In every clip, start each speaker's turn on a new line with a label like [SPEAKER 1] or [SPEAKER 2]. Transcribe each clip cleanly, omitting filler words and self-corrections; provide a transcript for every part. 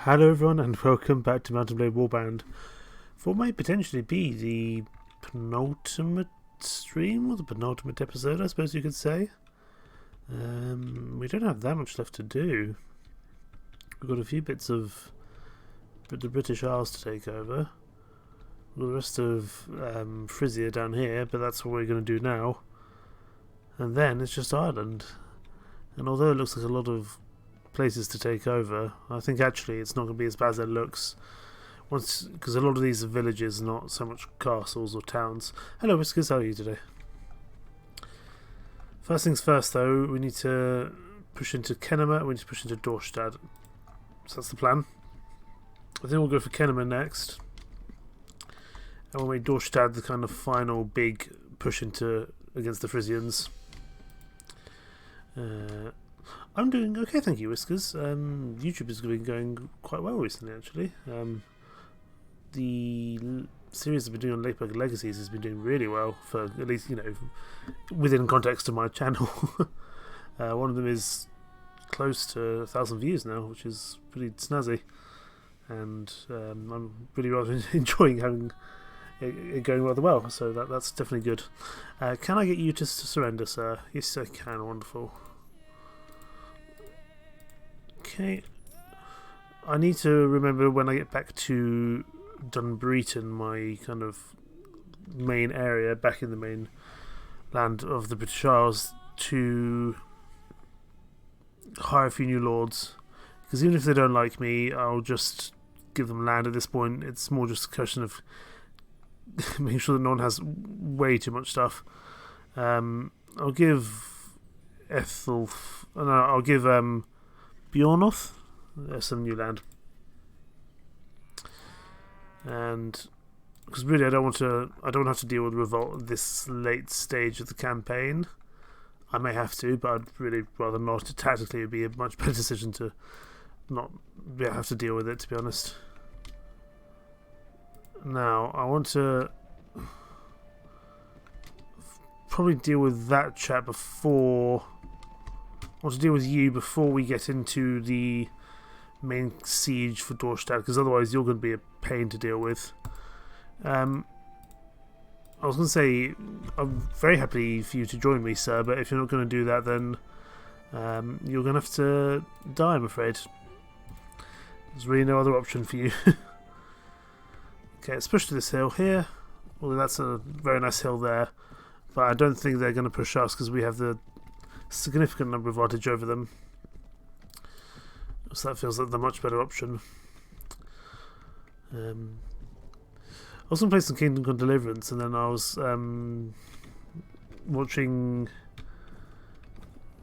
[SPEAKER 1] Hello everyone and welcome back to Blade Warband for what might potentially be the penultimate stream or the penultimate episode, I suppose you could say. We don't have that much left to do. We've got a few bits of the British Isles to take over. We've got the rest of Frisia down here, but that's what we're going to do now. And then it's just Ireland. And although it looks like a lot of places to take over, I think actually it's not going to be as bad as it looks, because a lot of these are villages, not so much castles or towns. Hello Whiskers, how are you today? First things first though, we need to push into Kenema, we need to push into Dorstad. So that's the plan. I think we'll go for Kenema next, and we'll make Dorstad the kind of final big push into against the Frisians. I'm doing okay, thank you, Whiskers. YouTube has been going quite well recently, actually. The series I've been doing on Lakeberg Legacies has been doing really well, for at least, within context of my channel. One of them is close to 1,000 views now, which is pretty snazzy. And I'm really rather enjoying having it going rather well, so that's definitely good. Can I get you to surrender, sir? Yes, I can. Wonderful. Okay, I need to remember when I get back to Dunbreton, my kind of main area, back in the main land of the British Isles, to hire a few new lords, because even if they don't like me, I'll just give them land at this point. It's more just a question of making sure that no one has way too much stuff. I'll give I'll give Bjornoth some new land, and because really I don't have to deal with revolt at this late stage of the campaign. I may have to, but I'd really rather not. Tactically, it would be a much better decision to not have to deal with it, to be honest. Now I want to probably deal with that chap before. I want to deal with you before we get into the main siege for Dorstad, because otherwise you're going to be a pain to deal with. I was going to say, I'm very happy for you to join me, sir, but if you're not going to do that, then you're going to have to die, I'm afraid. There's really no other option for you. Okay, let's push to this hill here. Well, that's a very nice hill there, but I don't think they're going to push us because we have the significant number of advantage over them, so that feels like the much better option. I was going to play some Kingdom Come Deliverance, and then I was watching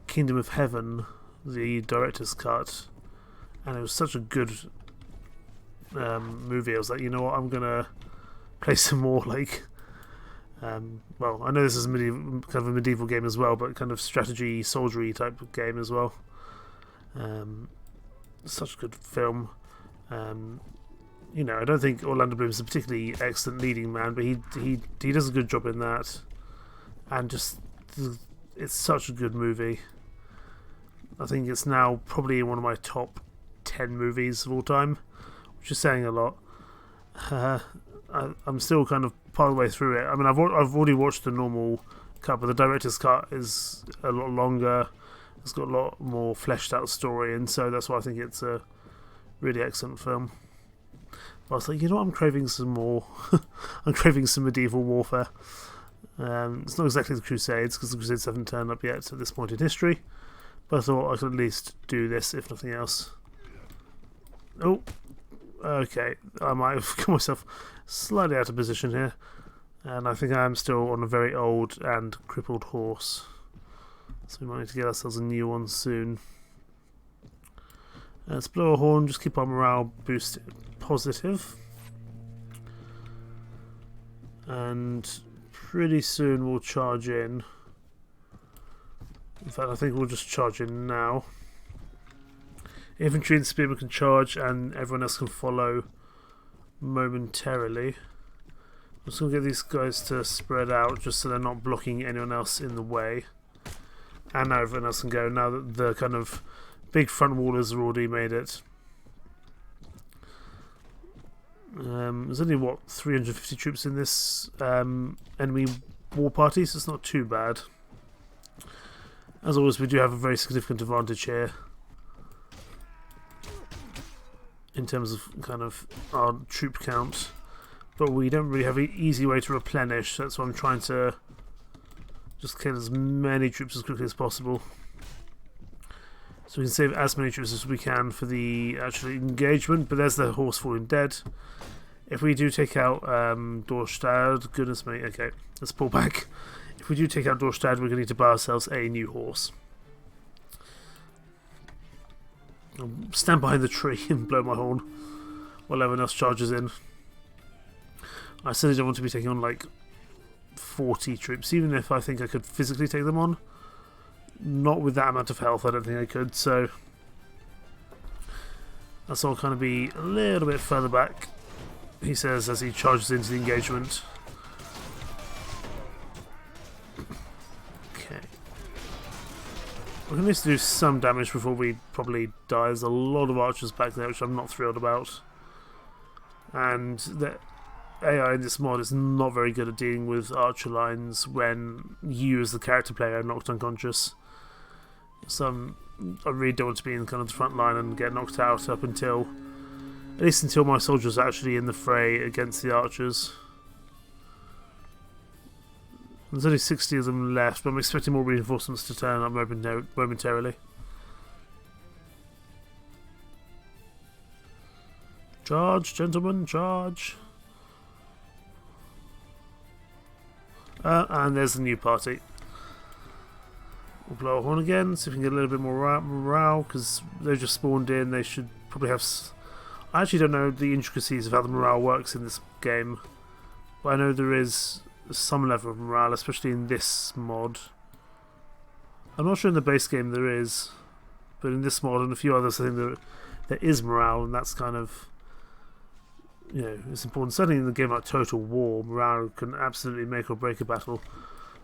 [SPEAKER 1] Kingdom of Heaven, the director's cut, and it was such a good movie. I was like, you know what, I'm going to play some more well, I know this is kind of a medieval game as well, but kind of strategy, soldiery type of game as well. Such a good film. I don't think Orlando Bloom is a particularly excellent leading man, but he does a good job in that, and just it's such a good movie. I think it's now probably one of my top 10 movies of all time, which is saying a lot. I'm still kind of part of the way through it. I mean, I've already watched the normal cut, but the director's cut is a lot longer. It's got a lot more fleshed out story, and so that's why I think it's a really excellent film. But I was like, you know what, I'm craving some more. I'm craving some medieval warfare. It's not exactly the Crusades, because the Crusades haven't turned up yet at this point in history, but I thought I could at least do this, if nothing else. Oh, okay, I might have got myself slightly out of position here, and I think I am still on a very old and crippled horse, so we might need to get ourselves a new one soon. Let's blow a horn, just keep our morale boosted positive, and pretty soon we'll charge in. In fact, I think we'll just charge in now. Infantry and spearmen can charge, and everyone else can follow momentarily. I'm just going to get these guys to spread out just so they're not blocking anyone else in the way. And now everyone else can go, now that the kind of big front wallers have already made it. There's only, what, 350 troops in this enemy war party, so it's not too bad. As always, we do have a very significant advantage here in terms of kind of our troop count, but we don't really have an easy way to replenish. That's why I'm trying to just kill as many troops as quickly as possible, so we can save as many troops as we can for the actual engagement. But there's the horse falling dead. If we do take out Dorstad, goodness me, okay, let's pull back. If we do take out Dorstad, we're going to need to buy ourselves a new horse. I'll stand behind the tree and blow my horn while everyone else charges in. I certainly don't want to be taking on like 40 troops, even if I think I could physically take them on. Not with that amount of health, I don't think I could, so that's all kind of be a little bit further back, he says as he charges into the engagement. Okay. We're going to need to do some damage before we probably die. There's a lot of archers back there, which I'm not thrilled about. And the AI in this mod is not very good at dealing with archer lines when you as the character player are knocked unconscious. So I really don't want to be in kind of the front line and get knocked out up until, at least until my soldiers are actually in the fray against the archers. There's only 60 of them left, but I'm expecting more reinforcements to turn up momentarily. Charge, gentlemen, charge! And there's the new party. We'll blow a horn again, see if we can get a little bit more morale, because they've just spawned in. They should probably have... I actually don't know the intricacies of how the morale works in this game, but I know there is some level of morale, especially in this mod. I'm not sure in the base game there is, but in this mod and a few others I think there is morale, and that's kind of, you know, it's important. Certainly in a game like Total War, morale can absolutely make or break a battle.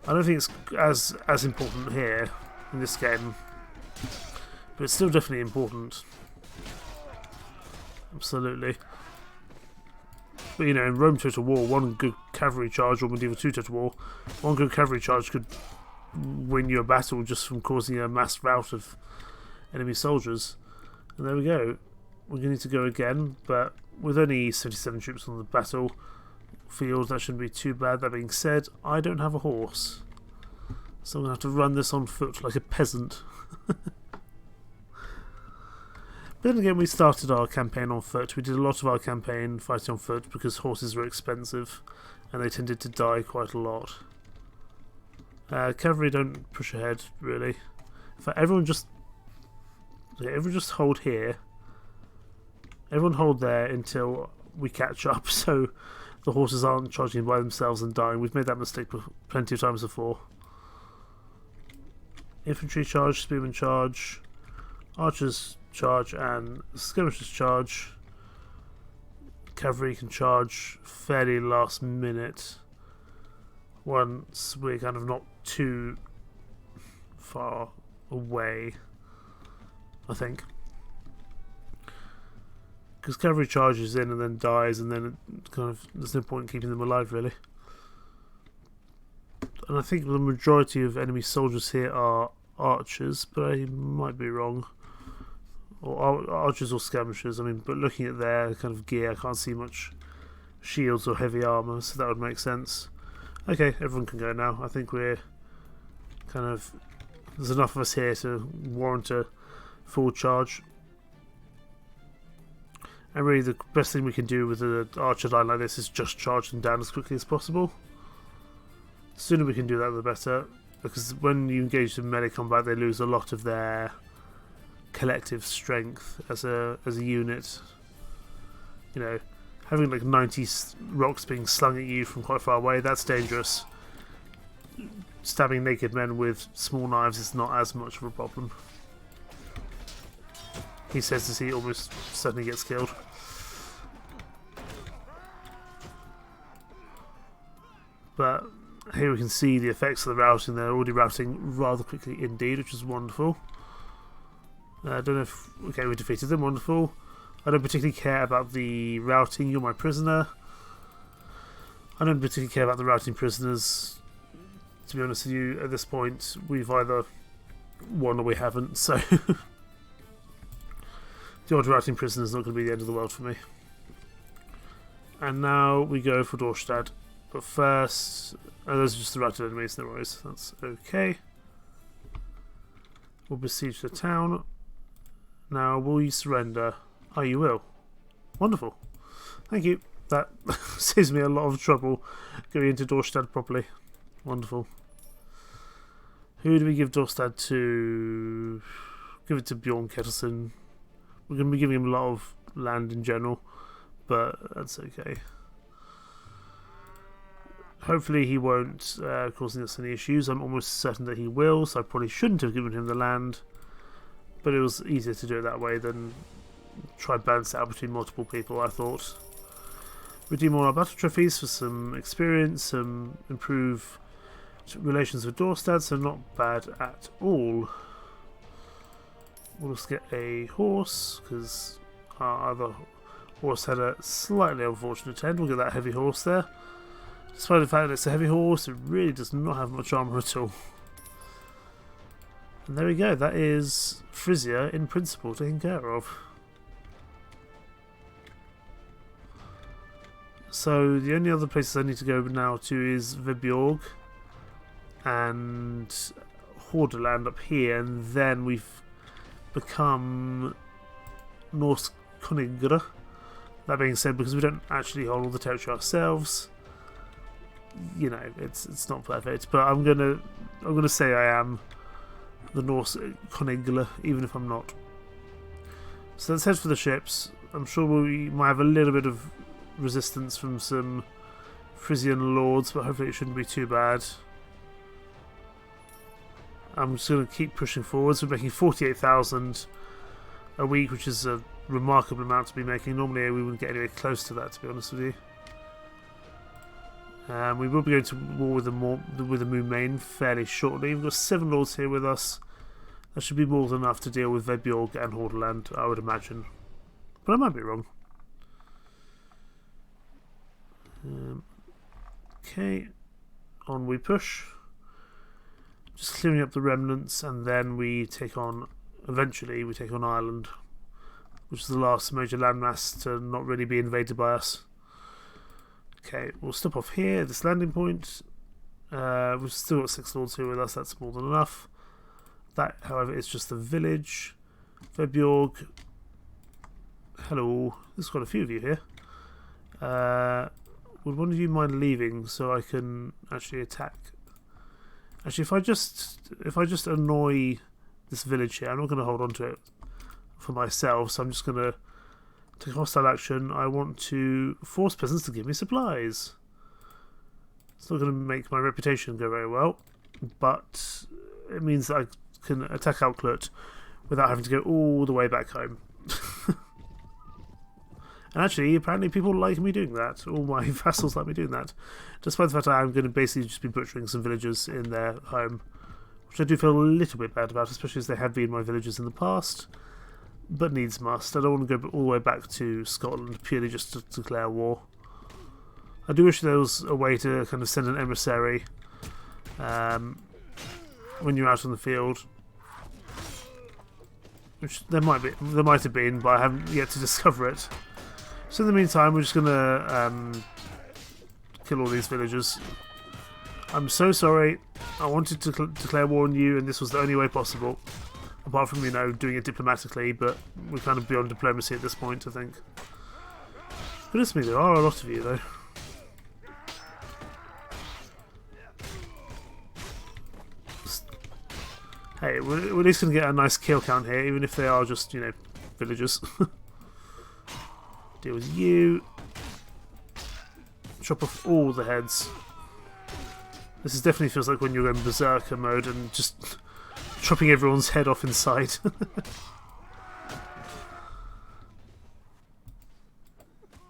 [SPEAKER 1] I don't think it's as important here in this game, but it's still definitely important. Absolutely. But you know, in Rome Total War, one good cavalry charge, or Medieval 2 Total War, one good cavalry charge could win you a battle just from causing a mass rout of enemy soldiers. And there we go. We're going to need to go again, but with only 77 troops on the battlefield, that shouldn't be too bad. That being said, I don't have a horse, so I'm going to have to run this on foot like a peasant. But then again, we started our campaign on foot. We did a lot of our campaign fighting on foot because horses were expensive and they tended to die quite a lot. Cavalry don't push ahead, really. In fact, everyone just hold here. Everyone hold there until we catch up, so the horses aren't charging by themselves and dying. We've made that mistake plenty of times before. Infantry charge, spearmen charge, archers charge, and skirmishers charge. Cavalry can charge fairly last minute once we're kind of not too far away, I think. Because cavalry charges in and then dies, and then it kind of there's no point in keeping them alive, really. And I think the majority of enemy soldiers here are archers, but I might be wrong. Or archers or skirmishers. I mean, but looking at their kind of gear, I can't see much shields or heavy armour, so that would make sense. Okay, everyone can go now. I think we're kind of... there's enough of us here to warrant a full charge. And really the best thing we can do with an archer line like this is just charge them down as quickly as possible. The sooner we can do that, the better. Because when you engage in melee combat, they lose a lot of their collective strength as a unit. You know, having like 90 rocks being slung at you from quite far away, that's dangerous. Stabbing naked men with small knives is not as much of a problem. He says as he almost certainly gets killed. But here we can see the effects of the routing. They're already routing rather quickly indeed, which is wonderful. I don't know if... okay, we defeated them, wonderful. I don't particularly care about the routing. You're my prisoner. I don't particularly care about the routing prisoners. To be honest with you, at this point, we've either won or we haven't, so the odd routing prisoner is not going to be the end of the world for me. And now we go for Dorstad. But first, those are just the routed enemies, no worries, that's okay. We'll besiege the town. Now, will you surrender? Oh, you will. Wonderful. Thank you. That saves me a lot of trouble going into Dorstad properly. Wonderful. Who do we give Dorstad to? Give it to Bjorn Kettleson. We're going to be giving him a lot of land in general, but that's okay. Hopefully he won't cause us any issues. I'm almost certain that he will, so I probably shouldn't have given him the land. But it was easier to do it that way than try and balance it out between multiple people, I thought. Redeem all our battle trophies for some experience, some improve relations with Dorstad, so not bad at all. We'll just get a horse, because our other horse had a slightly unfortunate end. We'll get that heavy horse there. Despite the fact that it's a heavy horse, it really does not have much armour at all. And there we go, that is Frisia in principle taken care of. So the only other places I need to go now to is Vebjorg and Hordaland up here, and then we've become Norse Konigra. That being said, because we don't actually hold all the territory ourselves, you know, it's not perfect. But I'm gonna say I am the Norse Konigla, even if I'm not. So let's head for the ships. I'm sure we might have a little bit of resistance from some Frisian lords, but hopefully it shouldn't be too bad. I'm just going to keep pushing forwards. We're making 48,000 a week, which is a remarkable amount to be making. Normally we wouldn't get anywhere close to that, to be honest with you. We will be going to war with the Moon Main fairly shortly. We've got 7 lords here with us. That should be more than enough to deal with Vebjorg and Hordaland, I would imagine. But I might be wrong. Okay, on we push. Just clearing up the remnants, and then we take on, eventually we take on Ireland, which is the last major landmass to not really be invaded by us. Okay, we'll stop off here at this landing point. We've still got 6 lords here with us, that's more than enough. That, however, is just the village. Vebjorg. Hello, there's quite a few of you here. Would one of you mind leaving so I can actually attack? Actually, if I just annoy this village here, I'm not going to hold on to it for myself, so I'm just going to take hostile action. I want to force peasants to give me supplies. It's not going to make my reputation go very well, but it means that I can attack Outclut without having to go all the way back home. And actually, apparently people like me doing that. All my vassals like me doing that. Despite the fact that I'm going to basically just be butchering some villagers in their home. Which I do feel a little bit bad about, especially as they have been my villagers in the past. But needs must. I don't want to go all the way back to Scotland purely just to declare war. I do wish there was a way to kind of send an emissary when you're out on the field. Which there might have been, but I haven't yet to discover it. So in the meantime, we're just going to kill all these villagers. I'm so sorry. I wanted to declare war on you, and this was the only way possible. Apart from, you know, doing it diplomatically, but we're kind of beyond diplomacy at this point, I think. Goodness me, there are a lot of you, though. Hey, we're at least going to get a nice kill count here, even if they are just, you know, villagers. Deal with you. Chop off all the heads. This is definitely feels like when you're in berserker mode and just chopping everyone's head off inside.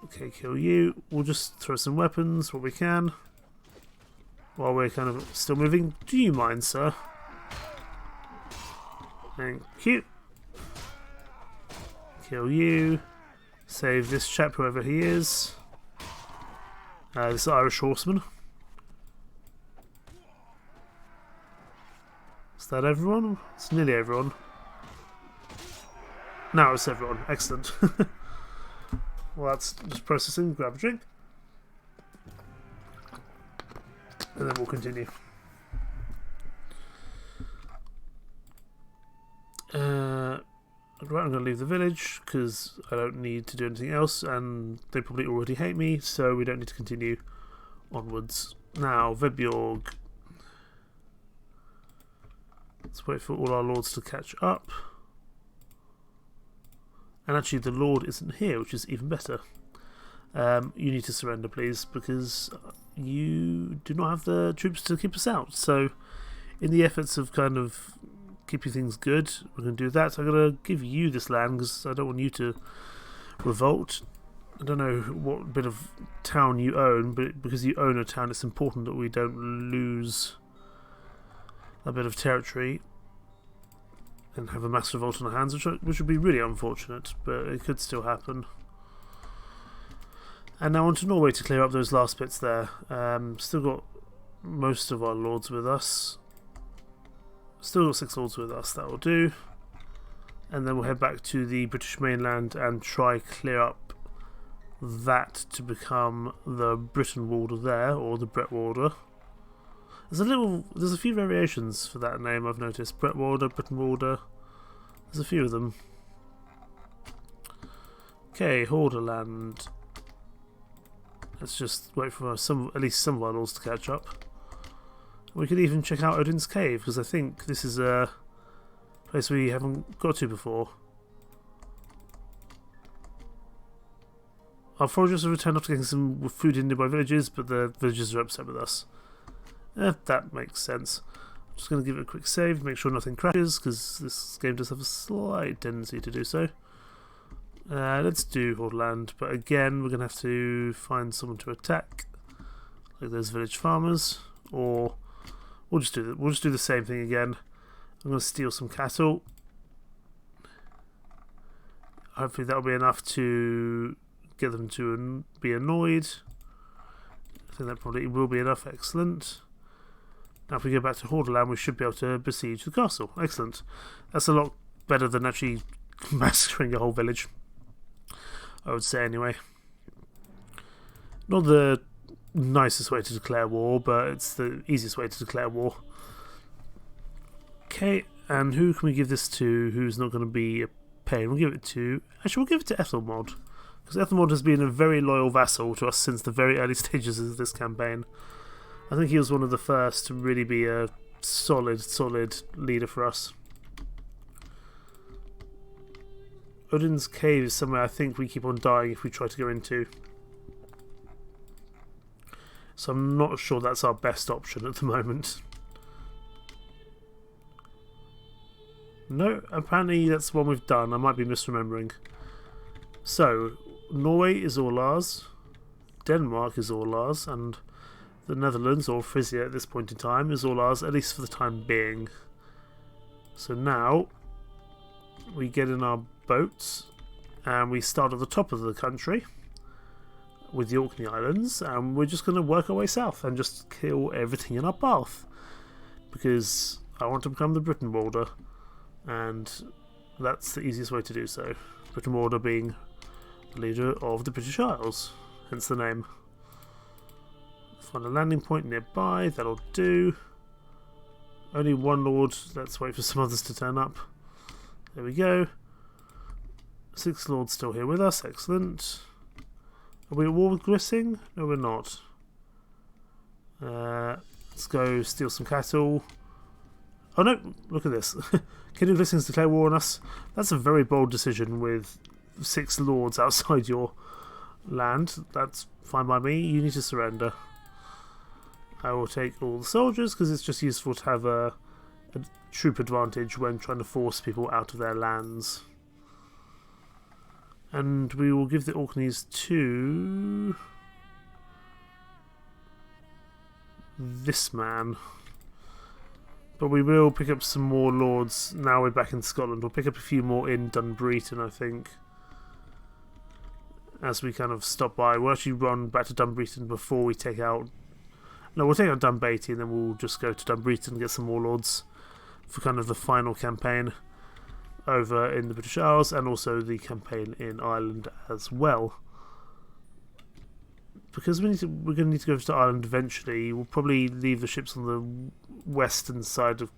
[SPEAKER 1] Okay, kill you. We'll just throw some weapons what we can while we're kind of still moving. Do you mind, sir? Thank you. Kill you. Save this chap, whoever he is. This Irish horseman. Is that everyone? It's nearly everyone. Now it's everyone. Excellent. Well, that's just processing. Grab a drink. And then we'll continue. Right, I'm going to leave the village because I don't need to do anything else, and they probably already hate me, so we don't need to continue onwards. Now, Vebjorg. Let's wait for all our lords to catch up. And actually, the lord isn't here, which is even better. You need to surrender, please, because you do not have the troops to keep us out. So, in the efforts of kind of keeping things good, we're going to do that. So I'm going to give you this land because I don't want you to revolt. I don't know what bit of town you own, but because you own a town, it's important that we don't lose a bit of territory and have a mass revolt on our hands, which would be really unfortunate, but it could still happen. And now on to Norway to clear up those last bits there. Still got most of our lords with us. Still got 6 lords with us, that will do. And then we'll head back to the British mainland and try clear up that to become the Brytenwalda there, or the Brytenwalda. There's a few variations for that name I've noticed. Brytenwalda. There's a few of them. Okay, Hordaland. Let's just wait for at least some of our lords to catch up. We could even check out Odin's Cave, because I think this is a place we haven't got to before. Our foragers have returned after getting some food in nearby villages, but the villagers are upset with us. That makes sense. I'm just going to give it a quick save, make sure nothing crashes, because this game does have a slight tendency to do so. Let's do Hordaland, but again we're going to have to find someone to attack, like those village farmers, or we'll just do the same thing again. I'm going to steal some cattle. Hopefully that'll be enough to get them to be annoyed. I think that probably will be enough. Excellent. Now if we go back to Hordaland, we should be able to besiege the castle. Excellent. That's a lot better than actually massacring a whole village, I would say anyway. Not the nicest way to declare war, but it's the easiest way to declare war. Okay, and who can we give this to who's not going to be a pain? We'll give it to... Actually, we'll give it to Ethelmod, because Ethelmod has been a very loyal vassal to us since the very early stages of this campaign. I think he was one of the first to really be a solid leader for us. Odin's Cave is somewhere I think we keep on dying if we try to go into. So I'm not sure that's our best option at the moment. No, apparently that's the one we've done. I might be misremembering. So, Norway is all ours. Denmark is all ours. And the Netherlands, or Frisia at this point in time, is all ours, at least for the time being. So now, we get in our boats and we start at the top of the country with the Orkney Islands, and we're just going to work our way south and just kill everything in our path, because I want to become the Brytenwalda, and that's the easiest way to do so. Brytenwalda being the leader of the British Isles, hence the name. Find a landing point nearby, that'll do. Only one lord, let's wait for some others to turn up. There we go. 6 lords still here with us, excellent. Are we at war with Grissing? No, we're not. Let's go steal some cattle. Oh no, look at this. King of Grissing's declare war on us. That's a very bold decision with 6 lords outside your land. That's fine by me. You need to surrender. I will take all the soldiers because it's just useful to have a troop advantage when trying to force people out of their lands. And we will give the Orkneys to this man. But we will pick up some more lords now we're back in Scotland. We'll pick up a few more in Dunbreton, I think. as we kind of stop by. We'll actually run back to Dunbreton before we take out... No, we'll take out Dunbeatty and then we'll just go to Dunbreton and get some more lords for kind of the final campaign over in the British Isles, and also the campaign in Ireland as well. Because we're going to need to go to Ireland eventually, we'll probably leave the ships on the western side of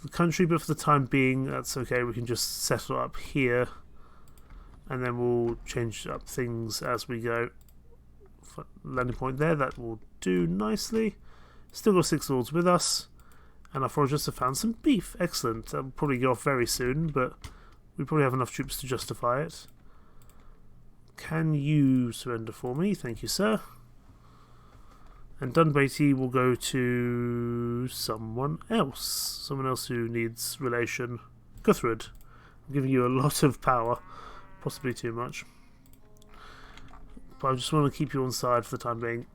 [SPEAKER 1] the country, but for the time being, that's okay. We can just settle up here, and then we'll change up things as we go. Landing point there, that will do nicely. Still got 6 lords with us, and our foragers have found some beef. Excellent. That will probably go off very soon, but we probably have enough troops to justify it. Can you surrender for me? Thank you, sir. And Dunbeatty will go to someone else who needs relation. Huithril. I'm giving you a lot of power, possibly too much. But I just want to keep you on side for the time being.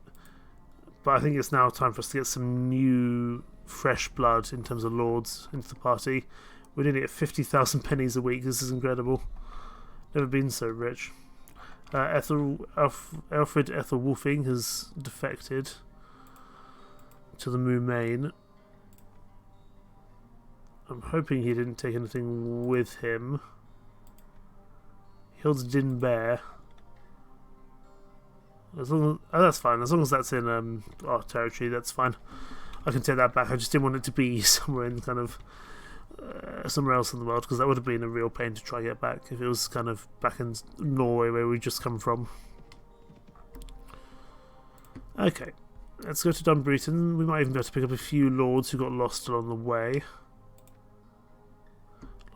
[SPEAKER 1] But I think it's now time for us to get some new, fresh blood in terms of lords into the party. We're nearly at 50,000 pennies a week. This is incredible. Never been so rich. Alfred Ethelwulfing has defected to the Moomane. I'm hoping he didn't take anything with him. He holds Din Bear. As long as, that's fine. As long as that's in our territory, that's fine. I can take that back. I just didn't want it to be somewhere in kind of somewhere else in the world, because that would have been a real pain to try and get back if it was kind of back in Norway where we just come from. Okay, let's go to Dunbreton. We might even be able to pick up a few lords who got lost along the way.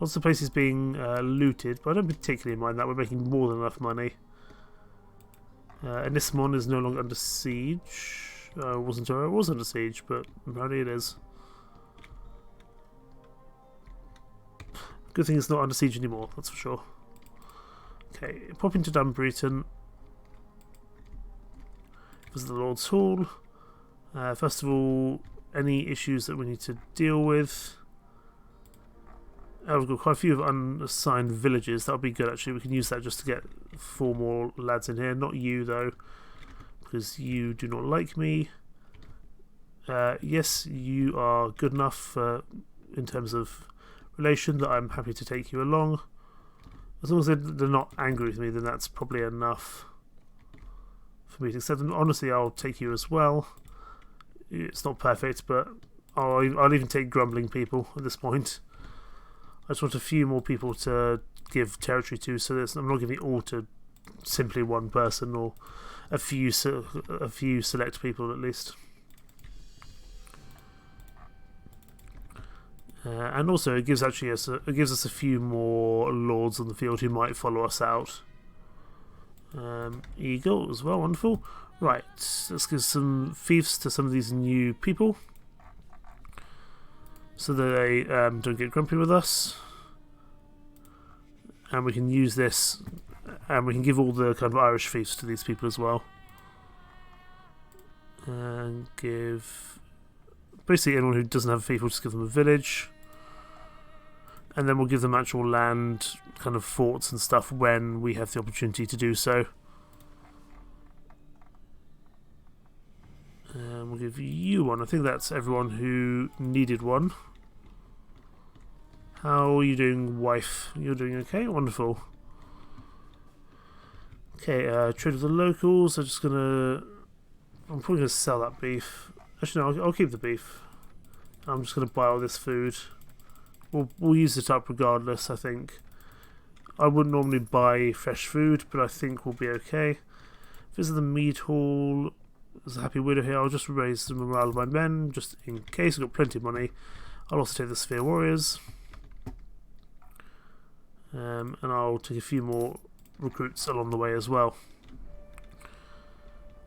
[SPEAKER 1] Lots of places being looted, but I don't particularly mind that. We're making more than enough money. Anismon is no longer under siege. Wasn't sure it was under siege, but apparently it is. Good thing it's not under siege anymore, that's for sure. Okay, pop into Dunbreton. Visit the Lord's Hall. First of all, any issues that we need to deal with. We've got quite a few of unassigned villages. That'll be good, actually. We can use that just to get 4 more lads in here. Not you, though, because you do not like me. Yes, you are good enough in terms of relation that I'm happy to take you along. As long as they're not angry with me, then that's probably enough for me to accept them. Honestly, I'll take you as well. It's not perfect, but I'll even take grumbling people at this point. I just want a few more people to give territory to, so that I'm not giving it all to simply one person, or a few select people at least. And also, it gives us a few more lords on the field who might follow us out. Eagle as well, wonderful. Right, let's give some fiefs to some of these new people, so that they don't get grumpy with us. And we can use this, and we can give all the kind of Irish fiefs to these people as well. And give... basically anyone who doesn't have a fief, we'll just give them a village. And then we'll give them actual land, kind of forts and stuff, when we have the opportunity to do so. And we'll give you one. I think that's everyone who needed one. How are you doing, wife? You're doing okay? Wonderful. Okay, trade with the locals. I'm probably going to sell that beef. Actually, no, I'll keep the beef. I'm just going to buy all this food. We'll use it up regardless, I think. I wouldn't normally buy fresh food, but I think we'll be okay. Visit the mead hall. There's a happy widow here. I'll just raise the morale of my men, just in case. I've got plenty of money. I'll also take the Sphere Warriors. And I'll take a few more recruits along the way as well.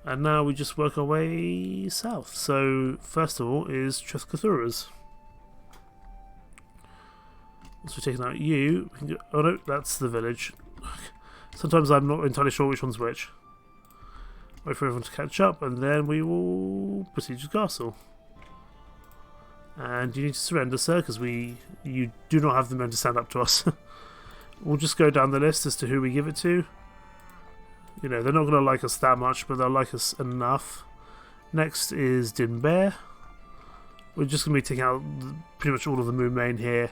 [SPEAKER 1] And now we just work our way south. So, first of all is Trethcathuras. Once we've taken out you, we can go, oh no, that's the village. Sometimes I'm not entirely sure which one's which. Wait for everyone to catch up, and then we will proceed to the castle. And you need to surrender, sir, because you do not have the men to stand up to us. We'll just go down the list as to who we give it to. You know, they're not going to like us that much, but they'll like us enough. Next is Dinbear. We're just going to be taking out pretty much all of the Moonmain here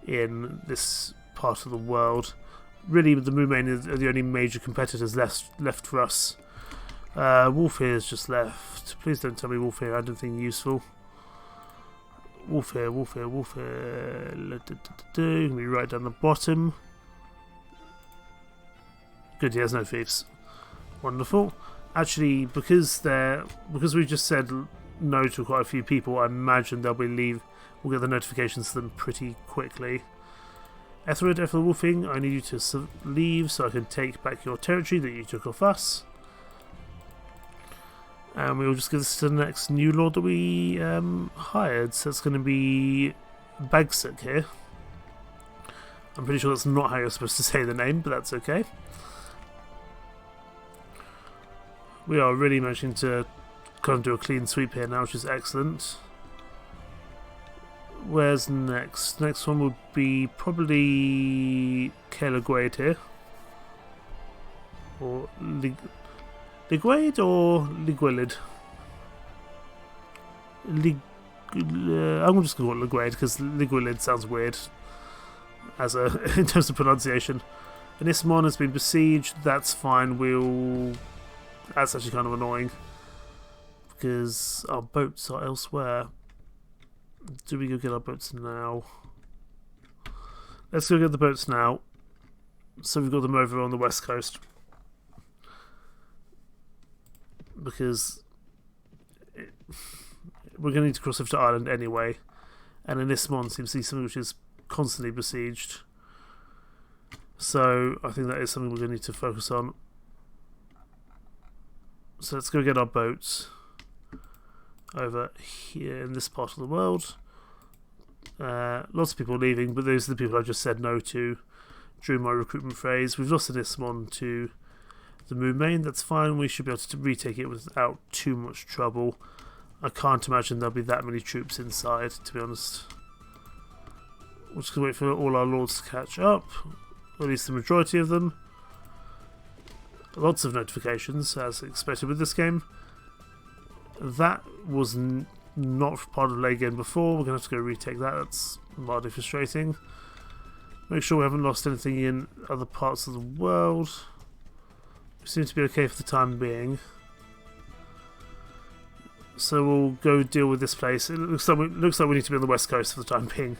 [SPEAKER 1] in this part of the world. Really, the Moonmain are the only major competitors left for us. Wolfhere's just left. Please don't tell me Wolfhere had anything useful. Wolfhere. Gonna be right down the bottom. Good, he has no thieves. Wonderful. Actually, because we just said no to quite a few people, I imagine they'll be we'll get the notifications to them pretty quickly. Ethelred, Wolfing, I need you to leave so I can take back your territory that you took off us. And we'll just give this to the next new lord that we hired. So it's going to be Bagsuk here. I'm pretty sure that's not how you're supposed to say the name, but that's okay. We are really managing to kind of do a clean sweep here now, which is excellent. Where's next? Next one would be probably Caelagwaid here. Or Ligwaid or Ligwelid? I'm just going to call it Ligwaid because Ligwelid sounds weird in terms of pronunciation. Anismon has been besieged, that's fine, that's actually kind of annoying because our boats are elsewhere. Do we go get our boats now? Let's go get the boats now. So we've got them over on the west coast. Because we're going to need to cross over to Ireland anyway. And Anismon seems to be something which is constantly besieged. So I think that is something we're going to need to focus on. So let's go get our boats over here in this part of the world. Lots of people leaving, but those are the people I just said no to during my recruitment phase. We've lost Anismon to the Moonmain, that's fine, we should be able to retake it without too much trouble. I can't imagine there'll be that many troops inside, to be honest. We're just going to wait for all our lords to catch up, or at least the majority of them. Lots of notifications, as expected with this game. That was not part of late game before, we're going to have to go retake that, that's mildly frustrating. Make sure we haven't lost anything in other parts of the world. We seem to be okay for the time being. So we'll go deal with this place. It looks like we need to be on the west coast for the time being.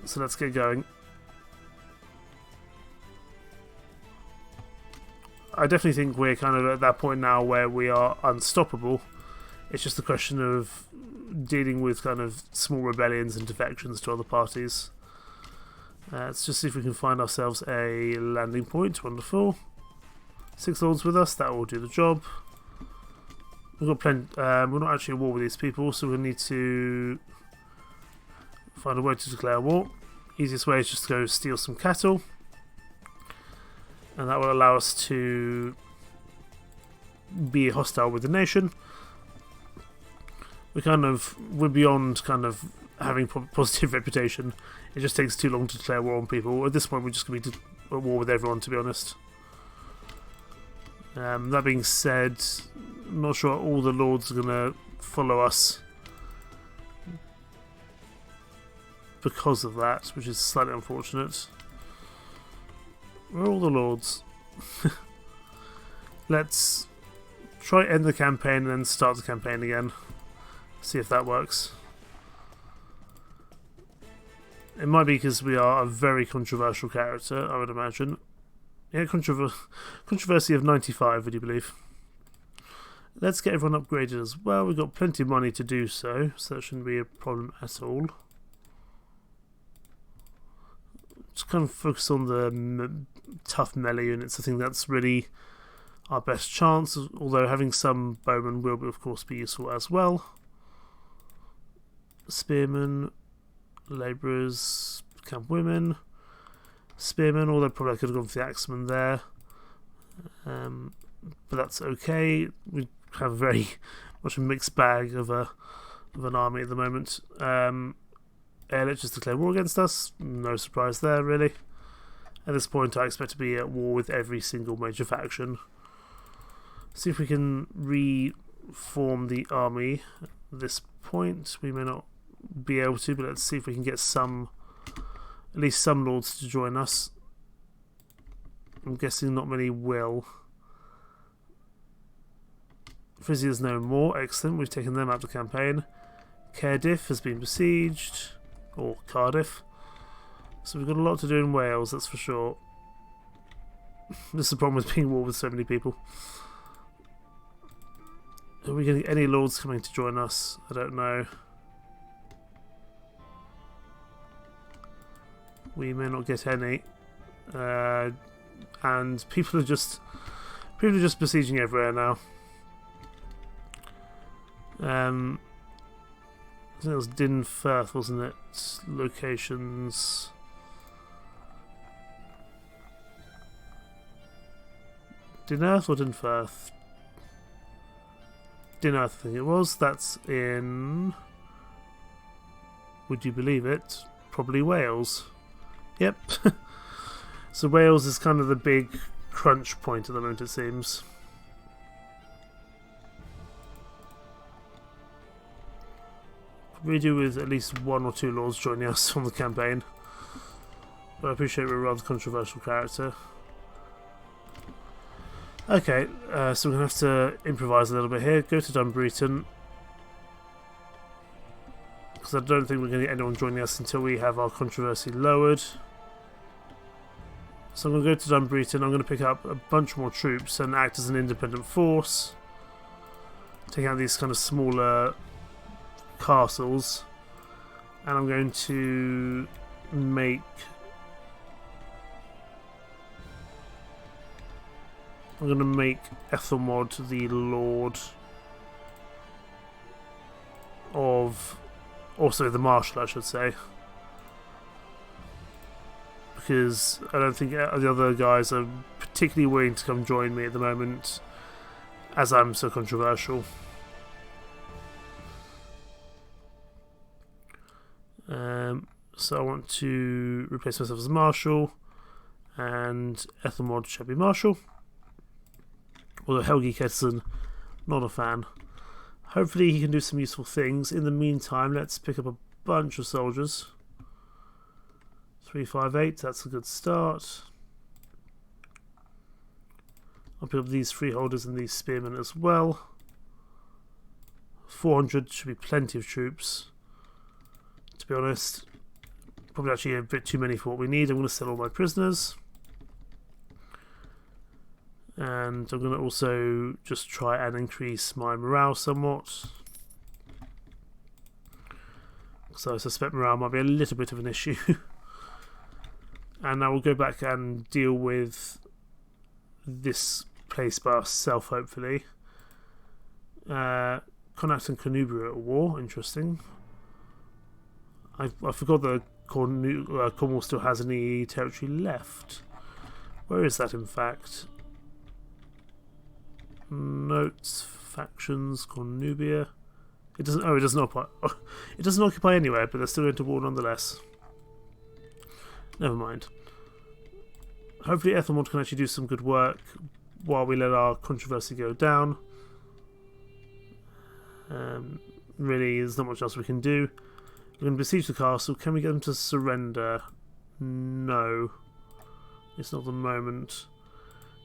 [SPEAKER 1] So let's get going. I definitely think we're kind of at that point now where we are unstoppable. It's just a question of dealing with kind of small rebellions and defections to other parties. Let's just see if we can find ourselves a landing point. Wonderful. 6 lords with us, that will do the job. We've got plenty. We're not actually at war with these people, so we'll need to find a way to declare war. Easiest way is just to go steal some cattle, and that will allow us to be hostile with the nation. We're beyond kind of having positive reputation. It just takes too long to declare war on people. At this point, we're just going to be at war with everyone, to be honest. That being said, I'm not sure all the lords are going to follow us because of that, which is slightly unfortunate. Where are all the lords? Let's try end the campaign and then start the campaign again. See if that works. It might be because we are a very controversial character, I would imagine. Yeah, controversy of 95, would you believe? Let's get everyone upgraded as well. We've got plenty of money to do so, so that shouldn't be a problem at all. Just kind of focus on the tough melee units. I think that's really our best chance, although having some bowmen will, of course, be useful as well. Spearmen, labourers, camp women, spearmen, although probably I could have gone for the axemen there. But that's okay. We have very much a mixed bag of an army at the moment. Let's just declare war against us. No surprise there, really. At this point, I expect to be at war with every single major faction. See if we can reform the army at this point. We may not be able to, but let's see if we can get some, at least some lords to join us. I'm guessing not many will. Frizzier's no more. Excellent. We've taken them out of the campaign. Cardiff has been besieged. Or Cardiff. So we've got a lot to do in Wales, that's for sure. This is the problem with being at war with so many people. Are we getting any lords coming to join us? I don't know. We may not get any. And people are just besieging everywhere now. I think it was Dinfirth, wasn't it? Locations. Dinnerth or Dinfirth? Dinnerth, I think it was. That's in... Would you believe it? Probably Wales. Yep. So Wales is kind of the big crunch point at the moment, it seems. We do with at least 1 or 2 lords joining us on the campaign. But I appreciate we're a rather controversial character. Okay, so we're going to have to improvise a little bit here. Go to Dunbreton. Because I don't think we're going to get anyone joining us until we have our controversy lowered. So I'm going to go to Dunbreton. I'm going to pick up a bunch more troops and act as an independent force. Take out these kind of smaller castles. And I'm going to make... I'm going to make Ethelmod the Lord of... Also the Marshal, I should say. Because I don't think the other guys are particularly willing to come join me at the moment, as I'm so controversial. So I want to replace myself as Marshal, and Ethelmod shall be Marshal. Although Helgi Ketson, not a fan. Hopefully he can do some useful things. In the meantime, let's pick up a bunch of soldiers. 358, that's a good start. I'll pick up these freeholders and these spearmen as well. 400 should be plenty of troops. To be honest, probably actually a bit too many for what we need. I'm going to sell all my prisoners. And I'm going to also just try and increase my morale somewhat. So I suspect morale might be a little bit of an issue. And I will go back and deal with this place by ourselves, hopefully. Connacht and Cornubia are at war. Interesting. I forgot that Cornwall still has any territory left. Where is that, in fact? Notes, factions, Cornubia. It doesn't. Oh, it doesn't occupy. Oh, it doesn't occupy anywhere, but they're still going to war nonetheless. Never mind. Hopefully, Ethelmod can actually do some good work while we let our controversy go down. Really, there's not much else we can do. We're going to besiege the castle. Can we get them to surrender? No, it's not the moment.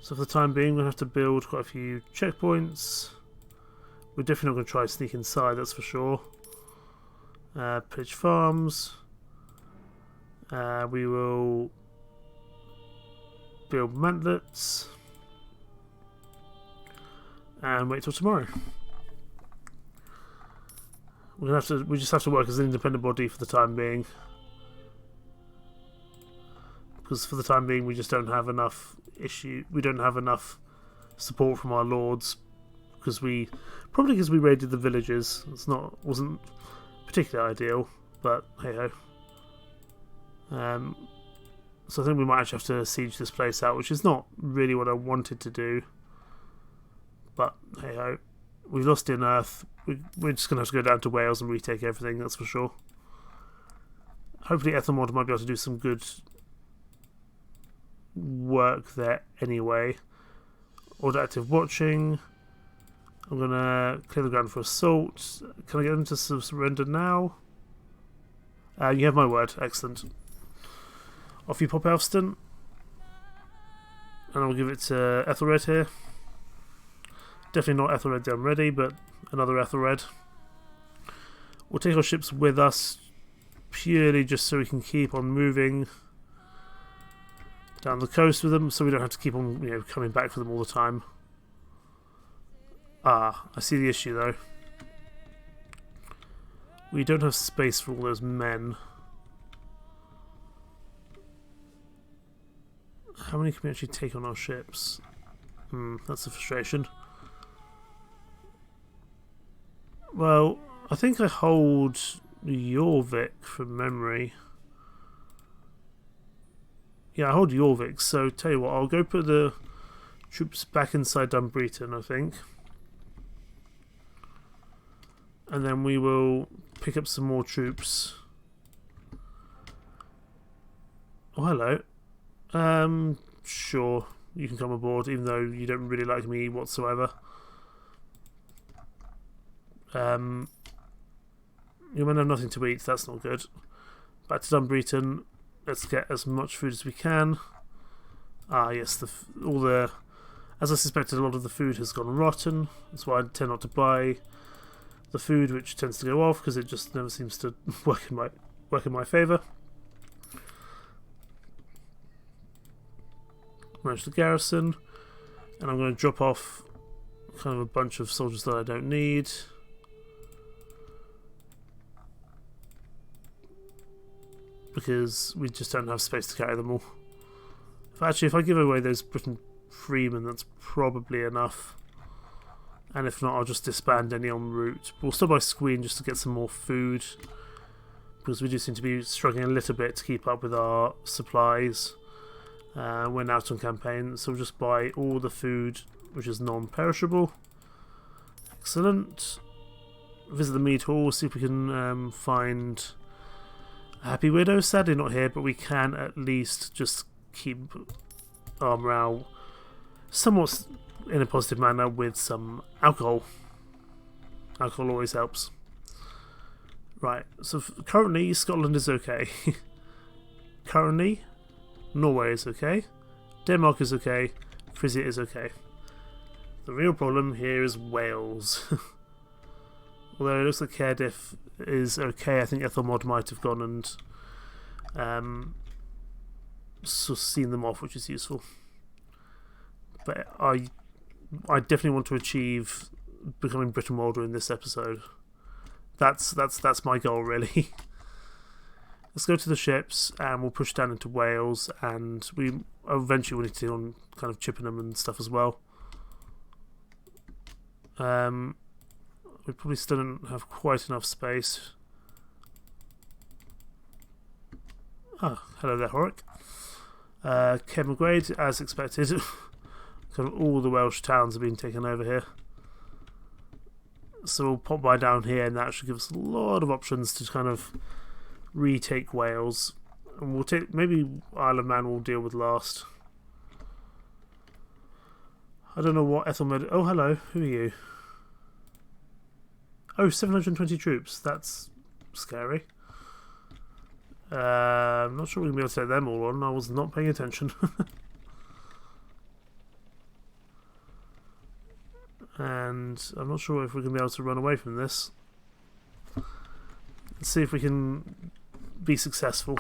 [SPEAKER 1] So for the time being, we're going to have to build quite a few checkpoints. We're definitely not going to try to sneak inside, that's for sure. Pitch farms. We will build mantlets. And wait till tomorrow. We just have to work as an independent body for the time being. Because for the time being, we just don't have enough we don't have enough support from our lords, because probably because we raided the villages. Wasn't particularly ideal, but hey ho. So I think we might actually have to siege this place out, which is not really what I wanted to do, but hey ho. We've lost in Earth. We're just going to have to go down to Wales and retake everything, that's for sure. Hopefully Ethelmod might be able to do some good work there anyway. Order active watching. I'm going to clear the ground for assault. Can I get them to surrender now? You have my word. Excellent. Off you pop, Elfston. And I'll give it to Ethelred here. Definitely not Ethelred the Unready, but another Ethelred. We'll take our ships with us purely just so we can keep on moving down the coast with them, so we don't have to keep on, coming back for them all the time. Ah, I see the issue though. We don't have space for all those men. How many can we actually take on our ships? That's a frustration. Well, I think I hold Jorvik from memory. Yeah, I hold Jorvik, so tell you what, I'll go put the troops back inside Dunbreton, I think. And then we will pick up some more troops. Oh, hello. Sure, you can come aboard, even though you don't really like me whatsoever. You might have nothing to eat, that's not good. Back to Dunbreton. Let's get as much food as we can. Ah, yes, as I suspected, a lot of the food has gone rotten. That's why I tend not to buy the food, which tends to go off because it just never seems to work in my favour. Manage the garrison, and I'm going to drop off kind of a bunch of soldiers that I don't need. Because we just don't have space to carry them all. If I give away those Britain freemen, that's probably enough. And if not, I'll just disband any en route. We'll stop by Squeen just to get some more food, because we do seem to be struggling a little bit to keep up with our supplies when out on campaign. So we'll just buy all the food which is non-perishable. Excellent. Visit the mead hall, see if we can find Happy Widow. Sadly not here, but we can at least just keep our morale somewhat in a positive manner with some alcohol. Alcohol always helps. Right, so currently Scotland is okay. Currently Norway is okay. Denmark is okay. Frisia is okay. The real problem here is Wales. Although it looks like Cardiff is okay, I think Ethelmod might have gone and sort of seen them off, which is useful. But I definitely want to achieve becoming Brytenwalda in this episode. That's my goal, really. Let's go to the ships and we'll push down into Wales, and we eventually will need to on kind of Chippenham and stuff as well. We probably still don't have quite enough space. Ah, hello there, Horic. Kemgrade, as expected. Kind of all the Welsh towns have been taken over here. So we'll pop by down here, and that should give us a lot of options to kind of retake Wales. And we'll take, maybe Isle of Man we'll deal with last. I don't know what Ethelmed... Oh, hello. Who are you? Oh, 720 troops. That's scary. I'm not sure we're going to be able to take them all on. I was not paying attention. And I'm not sure if we're going to be able to run away from this. Let's see if we can be successful.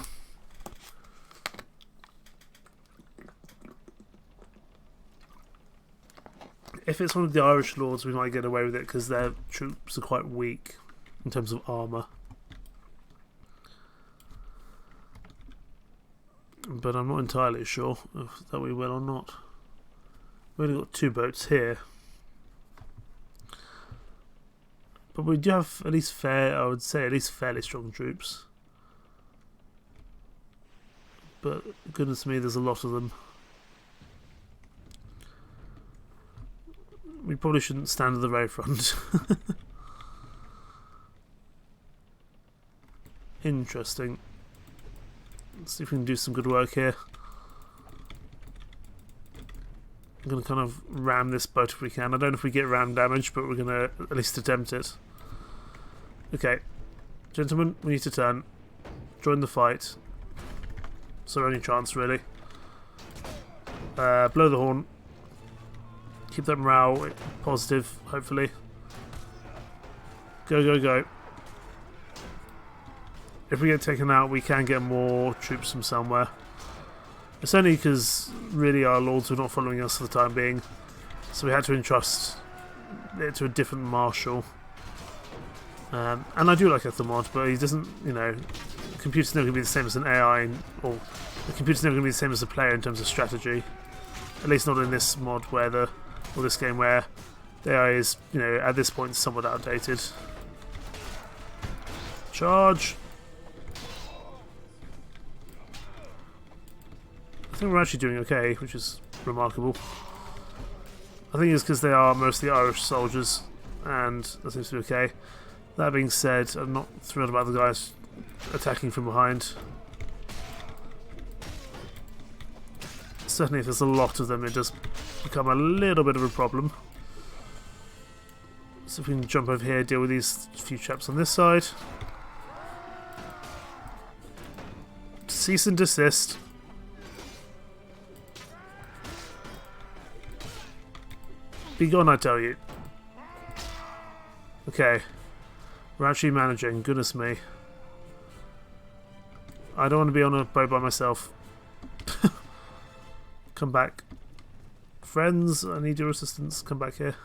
[SPEAKER 1] If it's one of the Irish lords, we might get away with it because their troops are quite weak in terms of armour. But I'm not entirely sure if that we will or not. We've only got 2 boats here. But we do have at least I would say at least fairly strong troops. But goodness me, there's a lot of them. We probably shouldn't stand at the very front. Interesting. Let's see if we can do some good work here. I'm going to kind of ram this boat if we can. I don't know if we get ram damage, but we're going to at least attempt it. Okay. Gentlemen, we need to turn. Join the fight. It's our only chance, really. Blow the horn. Keep that morale positive, hopefully. Go, go, go. If we get taken out, we can get more troops from somewhere. It's only because, really, our lords were not following us for the time being. So we had to entrust it to a different marshal. And I do like Ethelmod, but he doesn't, you know... The computer's never going to be the same as an AI, or the computer's never going to be the same as a player in terms of strategy. At least not in this mod where or this game where the AI is, you know, at this point somewhat outdated. Charge! I think we're actually doing okay, which is remarkable. I think it's because they are mostly Irish soldiers, and that seems to be okay. That being said, I'm not thrilled about the guys attacking from behind. Certainly if there's a lot of them, it does become a little bit of a problem. So if we can jump over here, deal with these few chaps on this side. Cease and desist. Be gone, I tell you. Okay. We're actually managing, goodness me. I don't want to be on a boat by myself. Come back. Friends, I need your assistance. Come back here.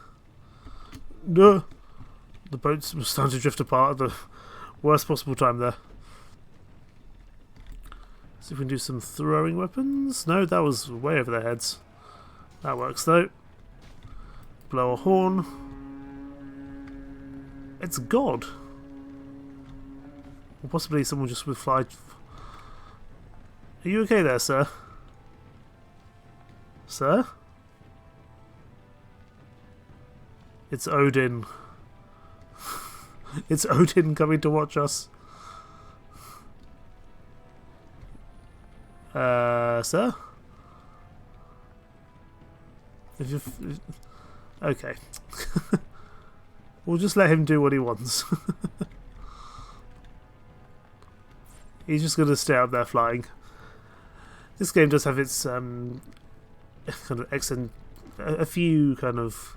[SPEAKER 1] No! The boat's starting to drift apart at the worst possible time there. See if we can do some throwing weapons. No, that was way over their heads. That works though. Blow a horn. It's God. Or possibly someone just with fly. Are you okay there, sir? Sir? It's Odin. It's Odin coming to watch us. Sir? Okay. We'll just let him do what he wants. He's just going to stay up there flying. This game does have its kind of a few kind of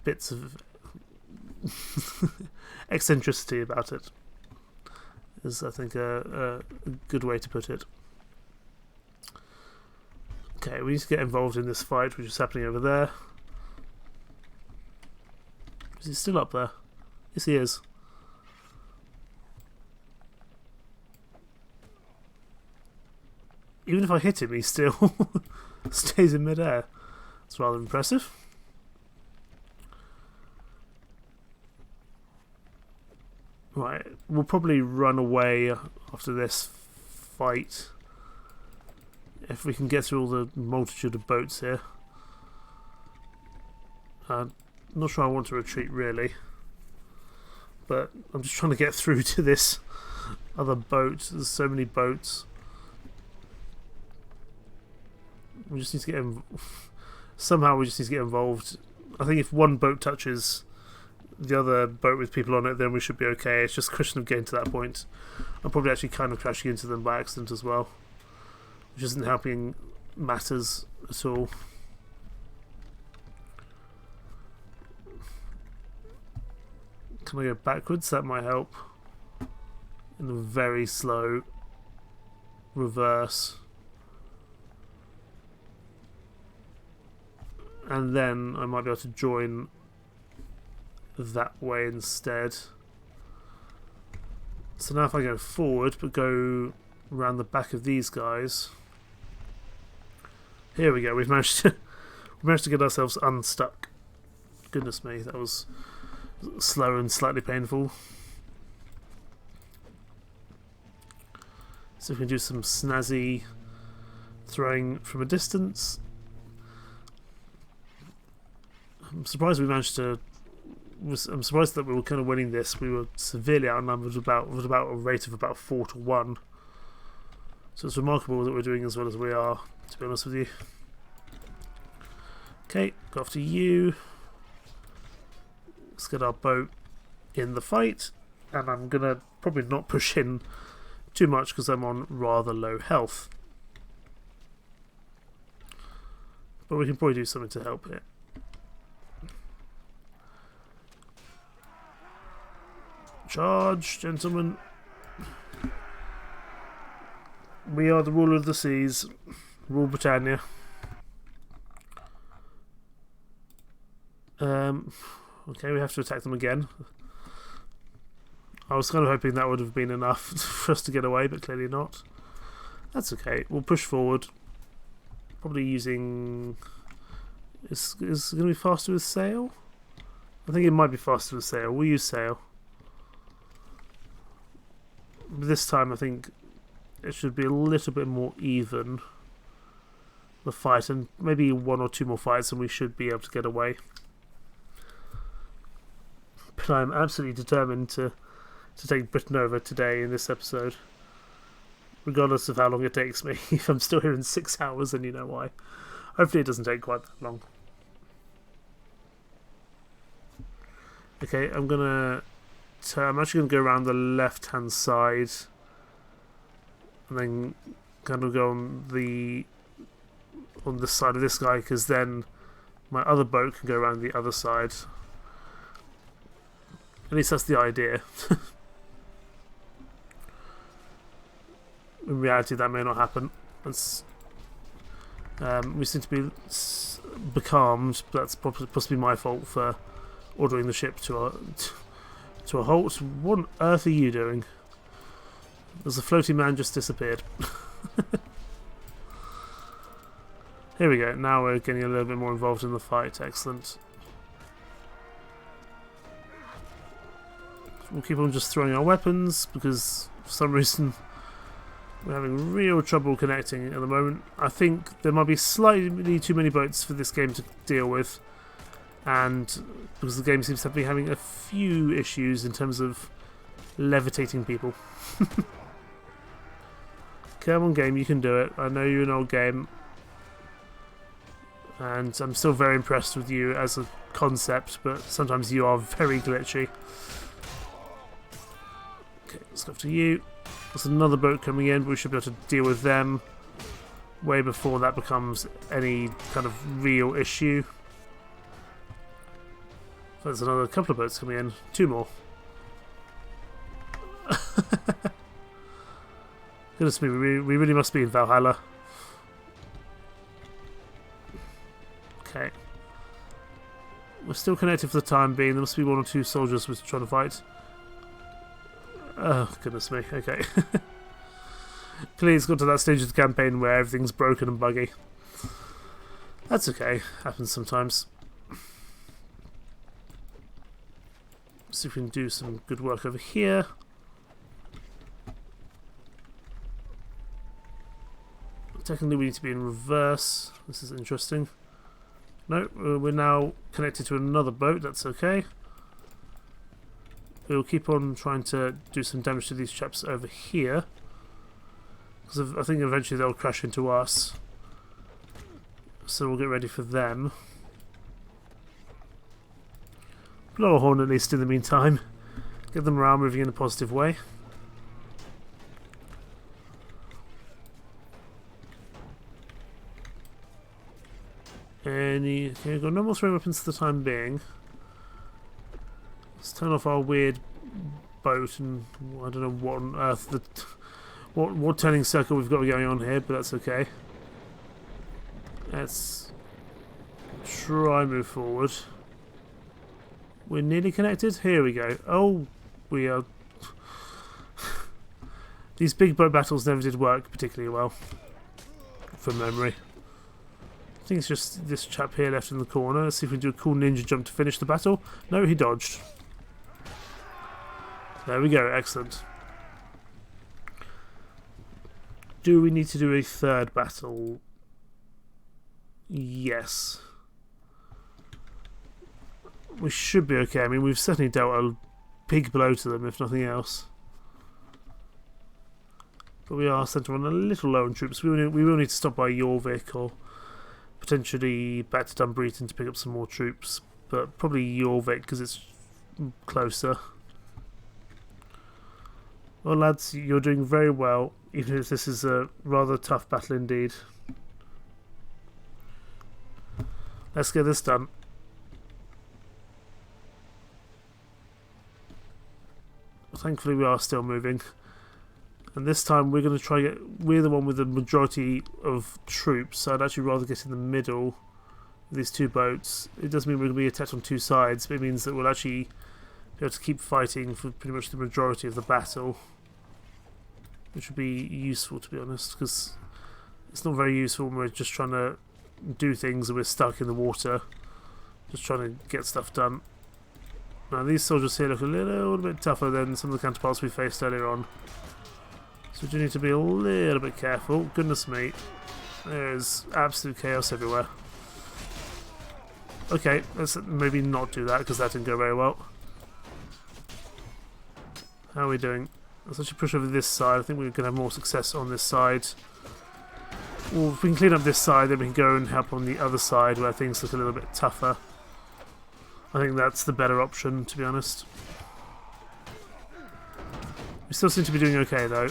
[SPEAKER 1] bits of eccentricity about it. Is I think a good way to put it. Okay, we need to get involved in this fight, which is happening over there. Is he still up there? Yes, he is. Even if I hit him, he still stays in midair. That's rather impressive. Right, we'll probably run away after this fight. If we can get through all the multitude of boats here. I'm not sure I want to retreat really. But I'm just trying to get through to this other boat. There's so many boats. We just need to get somehow we just need to get involved. I think if one boat touches the other boat with people on it, then we should be okay. It's just a question of getting to that point. I'm probably actually kind of crashing into them by accident as well, which isn't helping matters at all. Can I go backwards? That might help. In the very slow reverse. And then I might be able to join that way instead. So now if I go forward but go around the back of these guys. Here we go, we managed to get ourselves unstuck. Goodness me, that was slow and slightly painful. So we can do some snazzy throwing from a distance. I'm surprised we managed to. I'm surprised that we were kind of winning this. We were severely outnumbered with about a rate of about 4-1. So it's remarkable that we're doing as well as we are, to be honest with you. Okay, go after you. Let's get our boat in the fight. And I'm going to probably not push in too much because I'm on rather low health. But we can probably do something to help it. Charge, gentlemen. We are the ruler of the seas. Rule Britannia. Okay, we have to attack them again. I was kind of hoping that would have been enough for us to get away, but clearly not. That's okay. We'll push forward. Probably using... Is it going to be faster with sail? I think it might be faster with sail. We'll use sail. But this time I think it should be a little bit more even, the fight, and maybe one or two more fights and we should be able to get away. But I'm absolutely determined to take Britain over today in this episode, regardless of how long it takes me. If I'm still here in 6 hours, then you know why. Hopefully it doesn't take quite that long. Okay, I'm actually going to go around the left hand side and then kind of go on the side of this guy, because then my other boat can go around the other side. At least that's the idea. In reality that may not happen. We seem to be becalmed, but that's possibly my fault for ordering the ship to a halt. What on earth are you doing? There's a floating man just disappeared. Here we go. Now we're getting a little bit more involved in the fight. Excellent. We'll keep on just throwing our weapons because for some reason we're having real trouble connecting at the moment. I think there might be slightly too many boats for this game to deal with, and because the game seems to be having a few issues in terms of levitating people. Come on, game, you can do it. I know you're an old game, and I'm still very impressed with you as a concept, but sometimes you are very glitchy. Okay, let's go after you. There's another boat coming in, but we should be able to deal with them way before that becomes any kind of real issue. There's another couple of boats coming in. 2 more. Goodness me, we really must be in Valhalla. Okay. We're still connected for the time being. There must be 1 or 2 soldiers we're trying to fight. Oh, goodness me. Okay. Clearly it's got to that stage of the campaign where everything's broken and buggy. That's okay. Happens sometimes. See if we can do some good work over here. Technically we need to be in reverse. This is interesting. No, we're now connected to another boat. That's okay. We'll keep on trying to do some damage to these chaps over here, because I think eventually they'll crash into us. So we'll get ready for them. Blow a horn at least in the meantime. Get them around, moving in a positive way. Okay, we've got no more throwing weapons for the time being. Let's turn off our weird boat, and I don't know what on earth what turning circle we've got going on here, but that's okay. Let's try and move forward. We're nearly connected. Here we go. Oh, we are. These big boat battles never did work particularly well, from memory. I think it's just this chap here left in the corner. Let's see if we can do a cool ninja jump to finish the battle. No, he dodged. There we go, excellent. Do we need to do a 3rd battle? Yes. We should be okay. I mean, we've certainly dealt a big blow to them, if nothing else. But we are sent to run a little low on troops. We will need to stop by Jorvik or potentially back to Dunbreton to pick up some more troops, but probably Jorvik because it's closer. Well, lads, you're doing very well, even if this is a rather tough battle indeed. Let's get this done. Thankfully, we are still moving. And this time we're going to try we're the one with the majority of troops, so I'd actually rather get in the middle of these two boats. It does mean we're going to be attacked on two sides, but it means that we'll actually be able to keep fighting for pretty much the majority of the battle. Which would be useful, to be honest, because it's not very useful when we're just trying to do things and we're stuck in the water. Just trying to get stuff done. Now these soldiers here look a little bit tougher than some of the counterparts we faced earlier on. So we do need to be a little bit careful. Goodness me. There's absolute chaos everywhere. Okay, let's maybe not do that because that didn't go very well. How are we doing? Let's actually push over this side. I think we're going to have more success on this side. Well, if we can clean up this side, then we can go and help on the other side where things look a little bit tougher. I think that's the better option, to be honest. We still seem to be doing okay, though.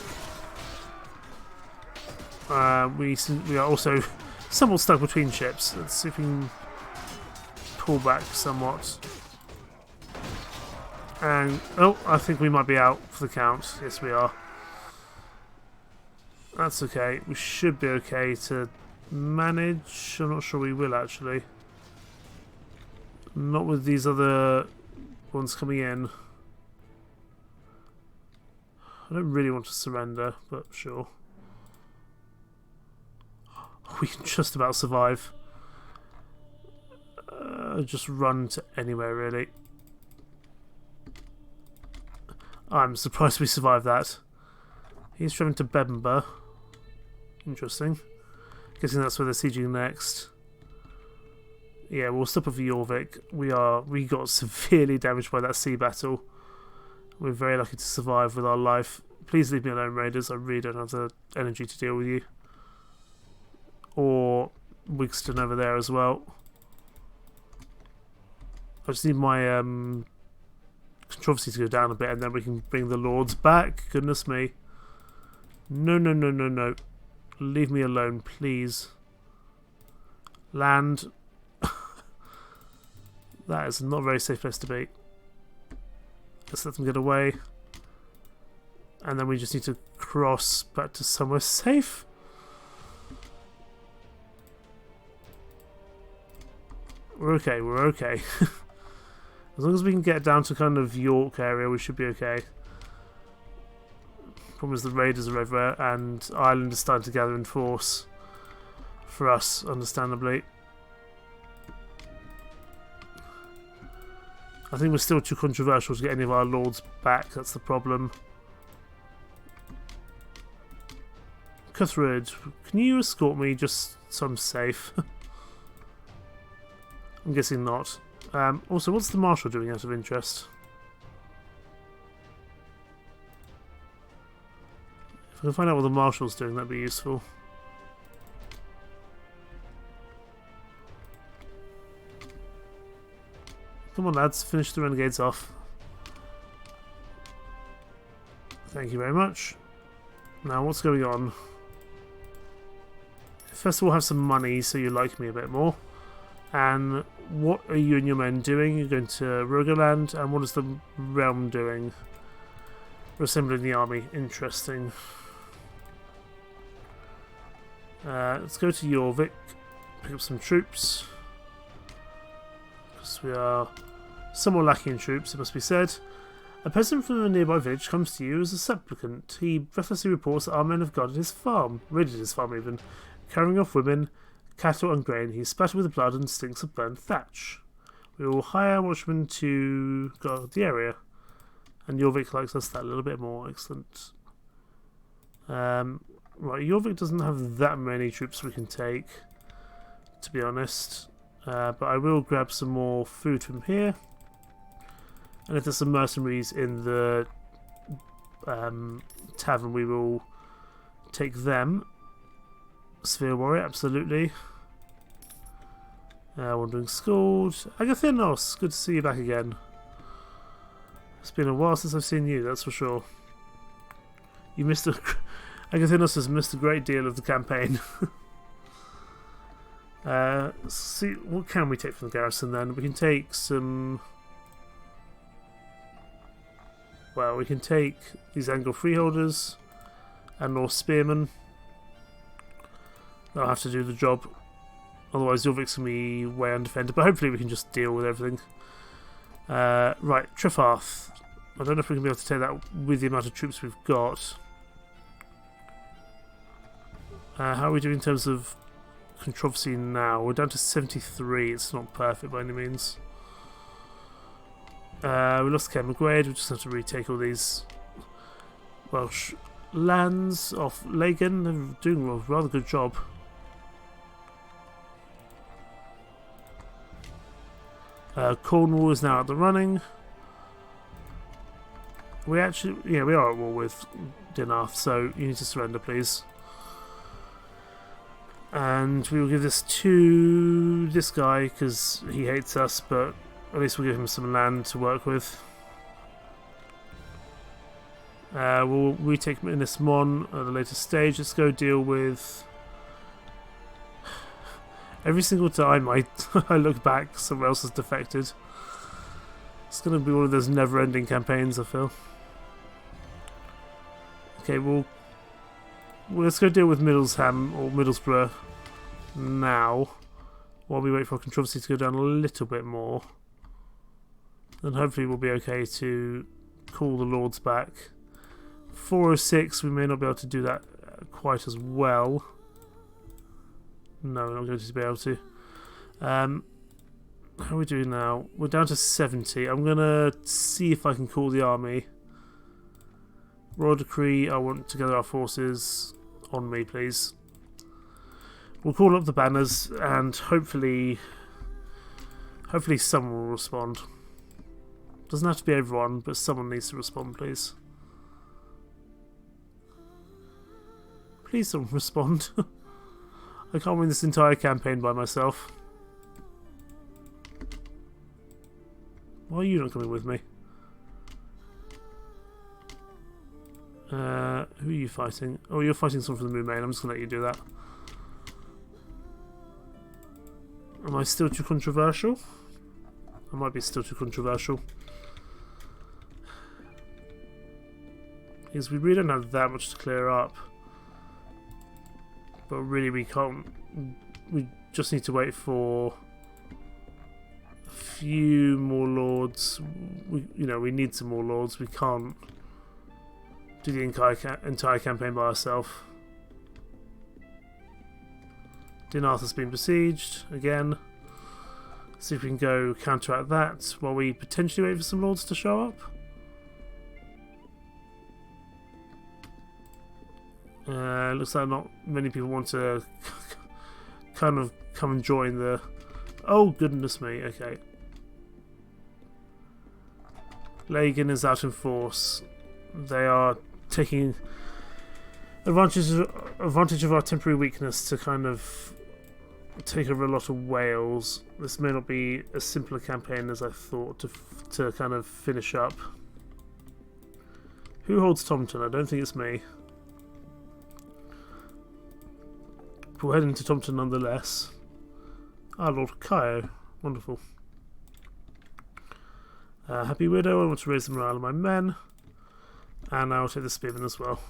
[SPEAKER 1] We are also somewhat stuck between ships. Let's see if we can pull back somewhat. And oh, I think we might be out for the count. Yes, we are. That's okay. We should be okay to manage. I'm not sure we will, actually. Not with these other ones coming in. I don't really want to surrender, but sure. We can just about survive. Just run to anywhere, really. I'm surprised we survived that. He's driven to Bebemba. Interesting. Guessing that's where they're sieging next. Yeah, we'll stop at Jorvik. We got severely damaged by that sea battle. We're very lucky to survive with our life. Please leave me alone, raiders. I really don't have the energy to deal with you. Or Wigston over there as well. I just need my controversy to go down a bit, and then we can bring the lords back. Goodness me. No, no, no, no, no. Leave me alone, please. Land. That is not a very safe place to be. Let's let them get away. And then we just need to cross back to somewhere safe. We're okay, we're okay. As long as we can get down to kind of York area, we should be okay. Problem is the raiders are everywhere, and Ireland is starting to gather in force. For us, understandably. I think we're still too controversial to get any of our lords back, that's the problem. Cuthred, can you escort me just so I'm safe? I'm guessing not. Also, what's the Marshal doing out of interest? If I can find out what the Marshal's doing, that'd be useful. Come on, lads, finish the renegades off. Thank you very much. Now, what's going on? First of all, have some money so you like me a bit more. And what are you and your men doing? You're going to Rogaland, and what is the realm doing? We're assembling the army. Interesting. Let's go to Jorvik, pick up some troops. Because we are somewhat lacking in troops, it must be said. A peasant from a nearby village comes to you as a supplicant. He breathlessly reports that our men have guarded his farm, raided his farm even, carrying off women, cattle and grain. He is spattered with blood and stinks of burnt thatch. We will hire watchmen to guard the area. And Jorvik likes us that a little bit more. Excellent. Right, Jorvik doesn't have that many troops we can take, to be honest. But I will grab some more food from here. And if there's some mercenaries in the tavern, we will take them. Sphere Warrior, absolutely. Wandering Scald. Agathinos, good to see you back again. It's been a while since I've seen you, that's for sure. You missed a... Agathinos has missed a great deal of the campaign. See, what can we take from the garrison then? We can take some... Well, we can take these Anglo freeholders and Norse spearmen. They'll have to do the job. Otherwise, Jorvik's going to be way undefended. But hopefully we can just deal with everything. Right, Trefarth. I don't know if we're going to be able to take that with the amount of troops we've got. How are we doing in terms of controversy now? We're down to 73. It's not perfect by any means. We lost Kermagwade. We just have to retake all these Welsh lands off Lagan. They're doing a rather good job. Cornwall is now at the running. We actually, yeah, we are at war with Dinarth, so you need to surrender, please. And we will give this to this guy because he hates us, but at least we'll give him some land to work with. We'll retake Minas Mon at a later stage. Let's go deal with... Every single time I look back, someone else has defected. It's going to be one of those never-ending campaigns, I feel. Okay, well, let's go deal with Middlesham or Middlesbrough now, while we wait for controversy to go down a little bit more. Then hopefully we'll be okay to call the Lords back. 406, we may not be able to do that quite as well. No, we're not going to be able to. How are we doing now? We're down to 70. I'm going to see if I can call the army. Royal Decree, I want to gather our forces on me, please. We'll call up the banners and hopefully someone will respond. Doesn't have to be everyone, but someone needs to respond, please. Please someone respond. I can't win this entire campaign by myself. Why are you not coming with me? Who are you fighting? Oh, you're fighting someone from the Moon Main. I'm just going to let you do that. Am I still too controversial? I might be still too controversial. Because we really don't have that much to clear up. But really we can't... We just need to wait for a few more lords. We need some more lords. We can't do the entire campaign by ourselves. Dinarth has been besieged again. See if we can go counteract that while we potentially wait for some lords to show up. Looks like not many people want to kind of come and join the... Oh goodness me, okay. Lagan is out in force. They are taking advantage of our temporary weakness to kind of take over a lot of Wales. This may not be as simple a campaign as I thought to kind of finish up. Who holds Tomton? I don't think it's me. We'll head into Tomton nonetheless. Ah, Lord Kaio. Wonderful. Happy Widow. I want to raise the morale of my men. And I'll take the Spearman as well.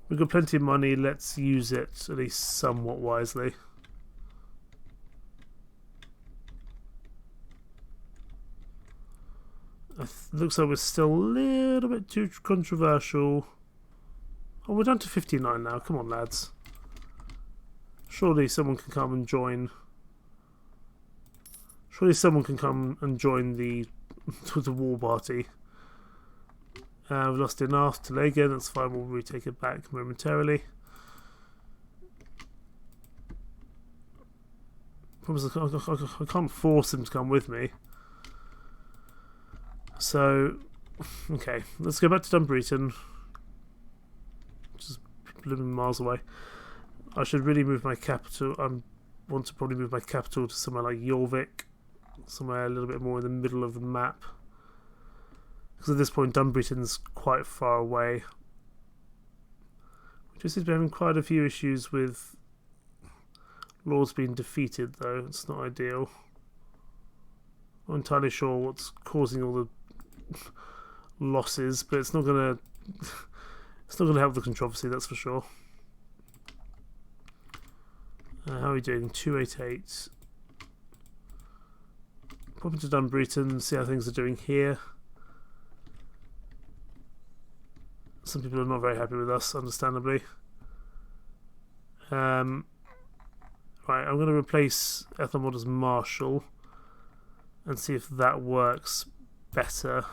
[SPEAKER 1] We've got plenty of money. Let's use it at least somewhat wisely. Looks like we're still a little bit too controversial. Oh, we're down to 59 now. Come on, lads. Surely someone can come and join. Surely someone can come and join the war party. We've lost enough to Lagan. That's fine. We'll retake it back momentarily. I can't force him to come with me. So, okay, let's go back to Dunbreton. Just a little miles away. I should really move my capital. I'm want to probably move my capital to somewhere like Jorvik, somewhere a little bit more in the middle of the map. Because at this point, Dunbreton's quite far away. We just seem to be having quite a few issues with lords being defeated, though. It's not ideal. I'm not entirely sure what's causing all the losses, but it's not gonna help the controversy, that's for sure. How are we doing? 288. Pop into Dunbreton, see how things are doing here. Some people are not very happy with us, understandably. Right, I'm going to replace Ethelmod as Marshal and see if that works better.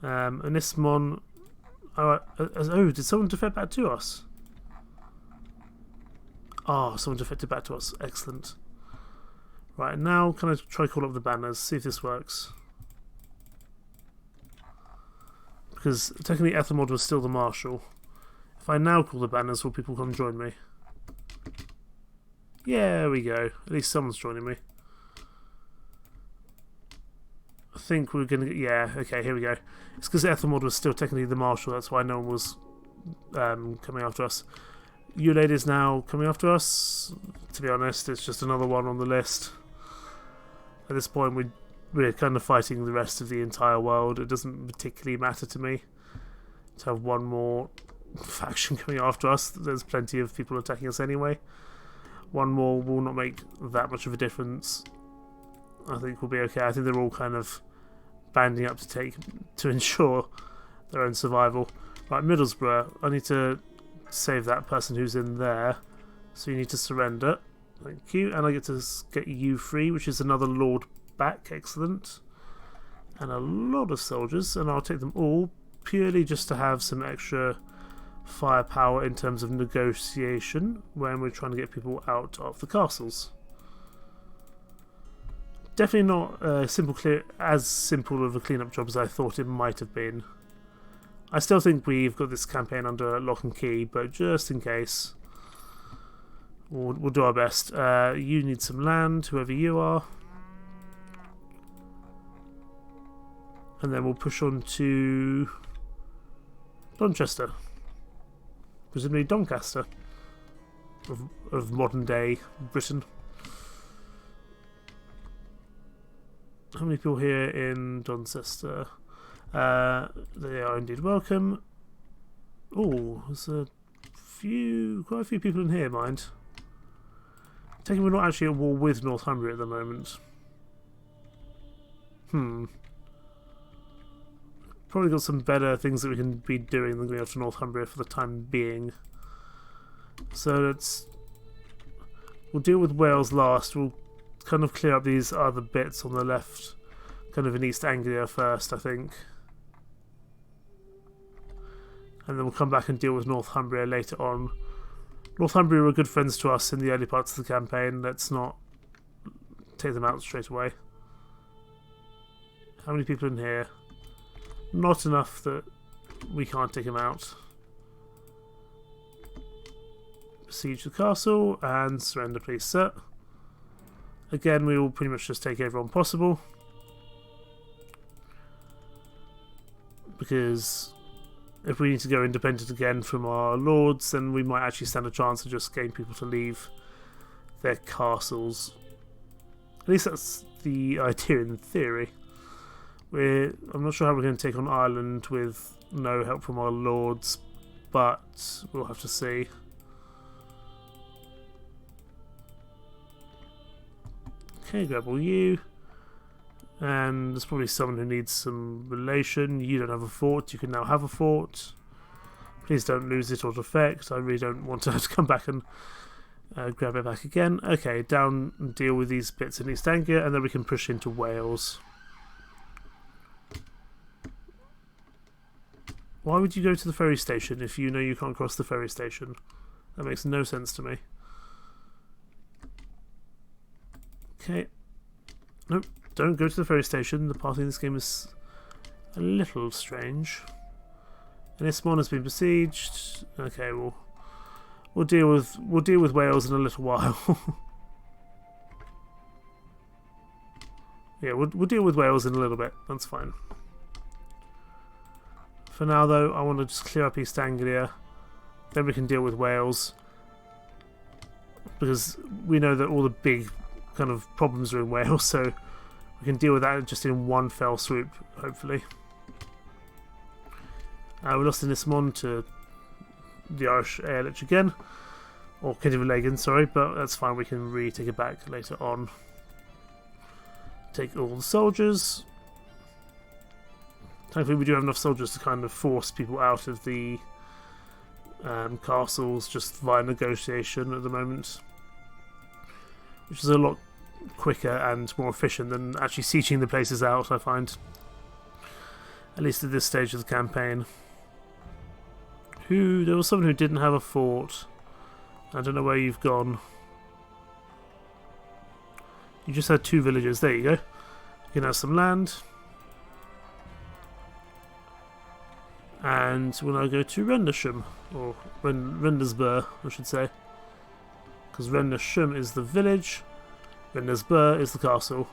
[SPEAKER 1] Anismon. Oh, did someone defect back to us? Oh, someone defected back to us. Excellent. Right, now can I try call up the banners, see if this works? Because technically Ethelmod was still the Marshal. If I now call the banners, will people come join me? Yeah, there we go. At least someone's joining me. I think we're going to... Yeah, okay, here we go. It's because Ethelmod was still technically the Marshal, that's why no one was coming after us. Ulade is now coming after us. To be honest, it's just another one on the list. At this point, we're kind of fighting the rest of the entire world. It doesn't particularly matter to me to have one more faction coming after us. There's plenty of people attacking us anyway. One more will not make that much of a difference. I think we'll be okay. I think they're all kind of banding up to ensure their own survival. Right, Middlesbrough. I need to save that person who's in there. So you need to surrender. Thank you. And I get to get you free, which is another lord back. Excellent. And a lot of soldiers, and I'll take them all purely just to have some extra firepower in terms of negotiation when we're trying to get people out of the castles. Definitely not as simple of a cleanup job as I thought it might have been. I still think we've got this campaign under lock and key, but just in case, we'll do our best. You need some land, whoever you are. And then we'll push on to Donchester. Presumably Doncaster of modern day Britain. How many people here in Doncaster? They are indeed welcome. Oh, there's quite a few people in here, mind. Taking we're not actually at war with Northumbria at the moment. Probably got some better things that we can be doing than going after Northumbria for the time being. So we'll deal with Wales last. We'll kind of clear up these other bits on the left, kind of in East Anglia first, I think. And then we'll come back and deal with Northumbria later on. Northumbria were good friends to us in the early parts of the campaign. Let's not take them out straight away. How many people in here? Not enough that we can't take them out. Besiege the castle and surrender, please, sir. Again, we will pretty much just take everyone possible. Because if we need to go independent again from our lords, then we might actually stand a chance of just getting people to leave their castles. At least that's the idea in theory. I'm not sure how we're going to take on Ireland with no help from our lords, but we'll have to see. Okay, grab all you. And there's probably someone who needs some relation. You don't have a fort, you can now have a fort. Please don't lose it or defect. I really don't want to have to come back and grab it back again. Okay, down and deal with these bits in East Anglia, and then we can push into Wales. Why would you go to the ferry station if you know you can't cross the ferry station? That makes no sense to me. Okay. Nope, don't go to the ferry station. The party in this game is a little strange. And Ismon has been besieged. Okay, we'll we'll deal with Wales in a little while. Yeah, we'll deal with Wales in a little bit. That's fine. For now, though, I want to just clear up East Anglia. Then we can deal with Wales, because we know that all the big kind of problems are in Wales, so we can deal with that just in one fell swoop, hopefully. We lost in Ismond to the Irish Airlich again, or Kinderlegan, sorry, but that's fine. We can retake it back later on. Take all the soldiers. Thankfully, we do have enough soldiers to kind of force people out of the castles just via negotiation at the moment, which is a lot quicker and more efficient than actually sieging the places out, I find. At least at this stage of the campaign. There was someone who didn't have a fort. I don't know where you've gone. You just had 2 villages. There you go. You can have some land. And we'll now go to Rendlesham, or Rendersburg, I should say. Because Rendlesham is the village, Rendersburg is the castle.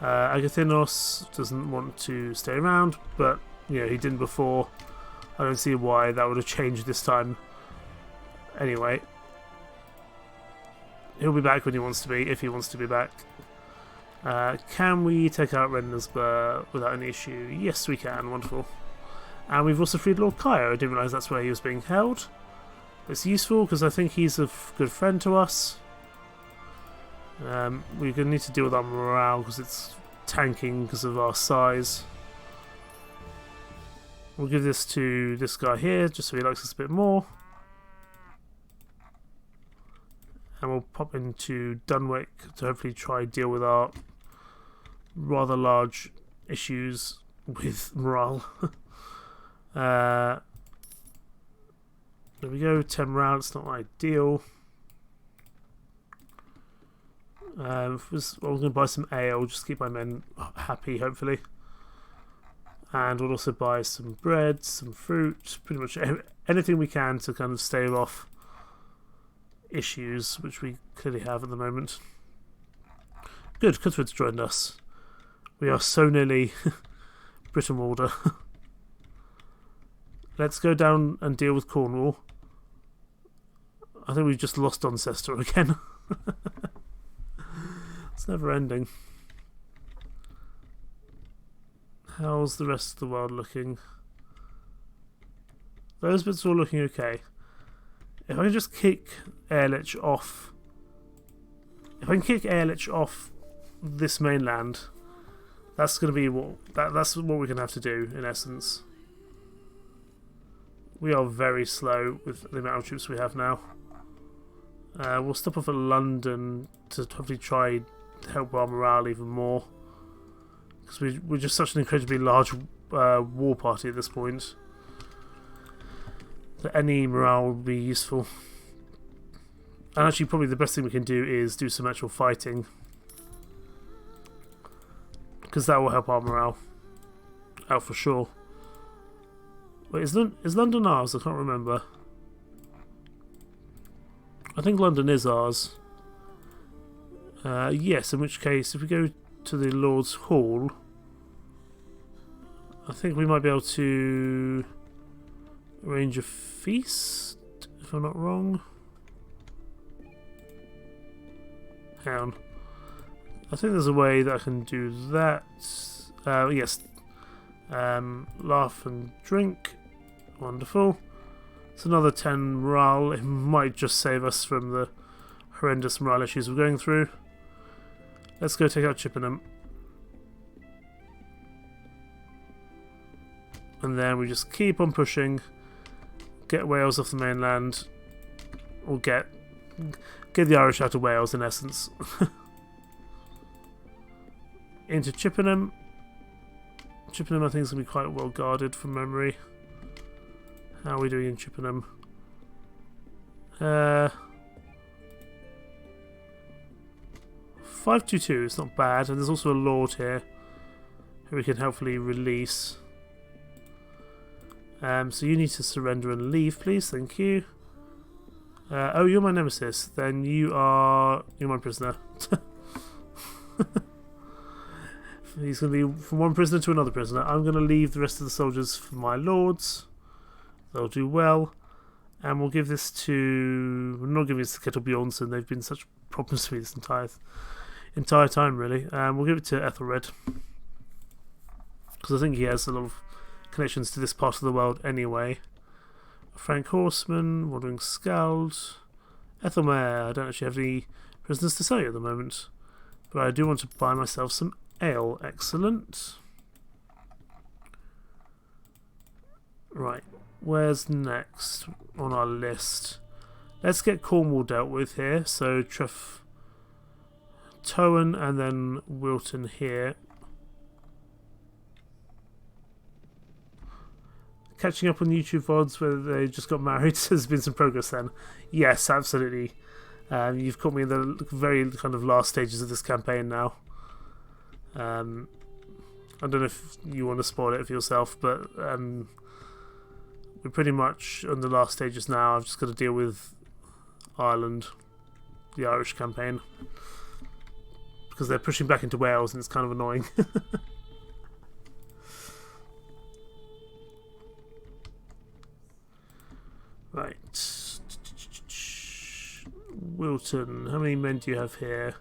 [SPEAKER 1] Agathinos doesn't want to stay around, but you know, he didn't before. I don't see why that would have changed this time. Anyway. He'll be back when he wants to be, if he wants to be back. Can we take out Rendersburg without any issue? Yes, we can. Wonderful. And we've also freed Lord Kyo. I didn't realise that's where he was being held. It's useful because I think he's a good friend to us. We're going to need to deal with our morale because it's tanking because of our size. We'll give this to this guy here just so he likes us a bit more. And we'll pop into Dunwick to hopefully try and deal with our rather large issues with morale. There we go, 10 morale, it's not ideal. I'm going to buy some ale, just keep my men happy, hopefully. And we'll also buy some bread, some fruit, pretty much anything we can to kind of stave off issues, which we clearly have at the moment. Good, Huithril joined us. We are so nearly Brytenwalda. Let's go down and deal with Cornwall. I think we've just lost Doncaster again. It's never ending. How's the rest of the world looking? Those bits are all looking okay. If I can just kick Airlich off... If I can kick Airlich off this mainland, that's going to be that's what we're going to have to do, in essence. We are very slow with the amount of troops we have now. We'll stop off at London to hopefully try to help our morale even more. Because we're just such an incredibly large war party at this point. That any morale would be useful. And actually probably the best thing we can do is do some actual fighting. Because that will help our morale out for sure. Wait, is London ours? I can't remember. I think London is ours. Yes, in which case, if we go to the Lord's Hall, I think we might be able to arrange a feast, if I'm not wrong. Hang on. I think there's a way that I can do that. Yes. Laugh and drink. Wonderful. It's another 10 morale. It might just save us from the horrendous morale issues we're going through. Let's go take out Chippenham. And then we just keep on pushing. Get Wales off the mainland. Or get the Irish out of Wales, in essence. Into Chippenham. Chippenham, I think, is going to be quite well guarded from memory. How are we doing in Chippenham? 522, it's not bad. And there's also a lord here who we can hopefully release. So you need to surrender and leave, please. Thank you. Oh, you're my nemesis. Then you're my prisoner. He's going to be from one prisoner to another prisoner. I'm going to leave the rest of the soldiers for my lords. They'll do well. And we'll give this to... We're not giving this to Kettle Bjornsson. They've been such problems to me this entire time, really. We'll give it to Ethelred. Because I think he has a lot of connections to this part of the world anyway. Frank Horseman, Wandering Skald, Ethelmer. I don't actually have any prisoners to sell you at the moment. But I do want to buy myself some ale. Excellent. Right. Where's next on our list? Let's get Cornwall dealt with here. So Towan and then Wilton here. Catching up on YouTube VODs where they just got married. There's been some progress then. Yes, absolutely. You've caught me in the very kind of last stages of this campaign now. I don't know if you want to spoil it for yourself, but we're pretty much on the last stages now. I've just got to deal with Ireland, the Irish campaign, because they're pushing back into Wales and it's kind of annoying. Right. Wilton, how many men do you have here?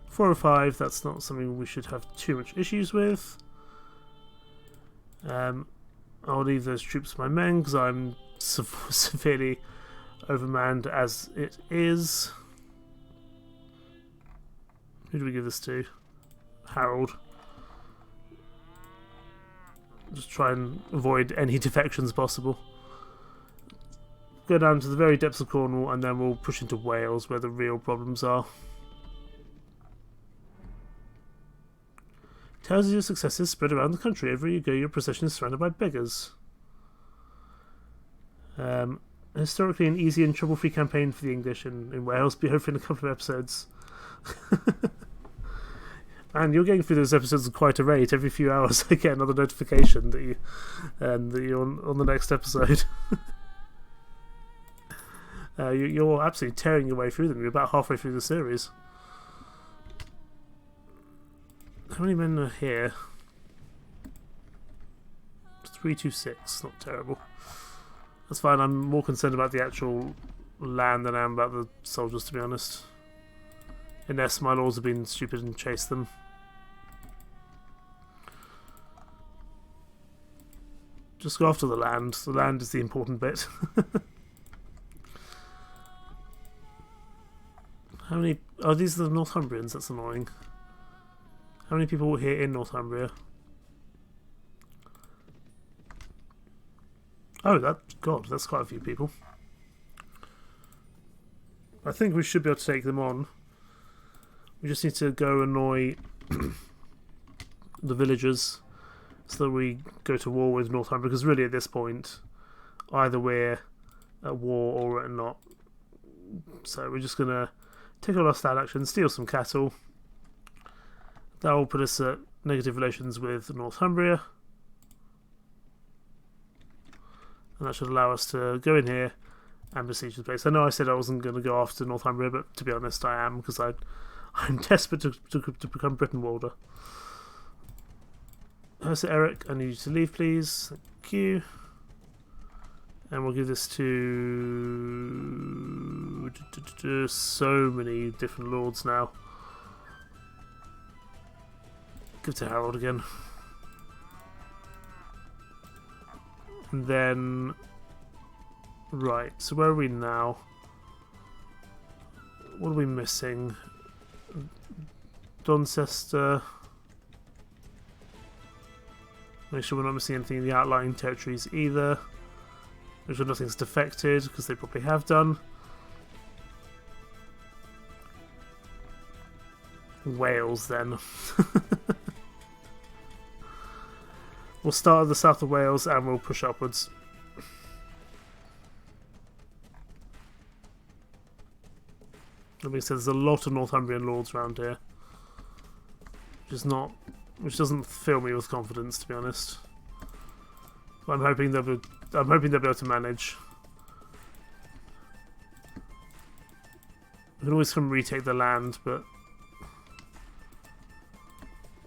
[SPEAKER 1] 4 or 5, that's not something we should have too much issues with. I'll leave those troops to my men because I'm severely overmanned as it is. Who do we give this to? Harold. Just try and avoid any defections possible. Go down to the very depths of Cornwall and then we'll push into Wales where the real problems are. Tales of your successes spread around the country. Everywhere you go, your procession is surrounded by beggars. Historically an easy and trouble-free campaign for the English in Wales. Be hopefully in a couple of episodes. And you're getting through those episodes at quite a rate. Every few hours I get another notification that you're on the next episode. You're absolutely tearing your way through them. You're about halfway through the series. How many men are here? 326, not terrible. That's fine, I'm more concerned about the actual land than I am about the soldiers, to be honest. Unless my lords have been stupid and chased them. Just go after the land. The land is the important bit. How many... Oh, these are the Northumbrians, that's annoying. How many people were here in Northumbria? Oh, God, that's quite a few people. I think we should be able to take them on. We just need to go annoy the villagers so that we go to war with Northumbria, because really at this point, either we're at war or we're not. So we're just going to take all our stat action, steal some cattle. That will put us at negative relations with Northumbria. And that should allow us to go in here and besiege the place. I know I said I wasn't going to go after Northumbria, but to be honest I am, because I'm desperate to become Brytenwalda. Sir Eric, I need you to leave please. Thank you. And we'll give this to so many different lords now. Give it to Harold again. And then... Right, so where are we now? What are we missing? Doncaster. Make sure we're not missing anything in the outlying territories either. Make sure nothing's defected, because they probably have done. Wales then. We'll start at the south of Wales and we'll push upwards. That being said, there's a lot of Northumbrian lords around here, which doesn't fill me with confidence, to be honest. But I'm hoping they'll be able to manage. We can always come retake the land, but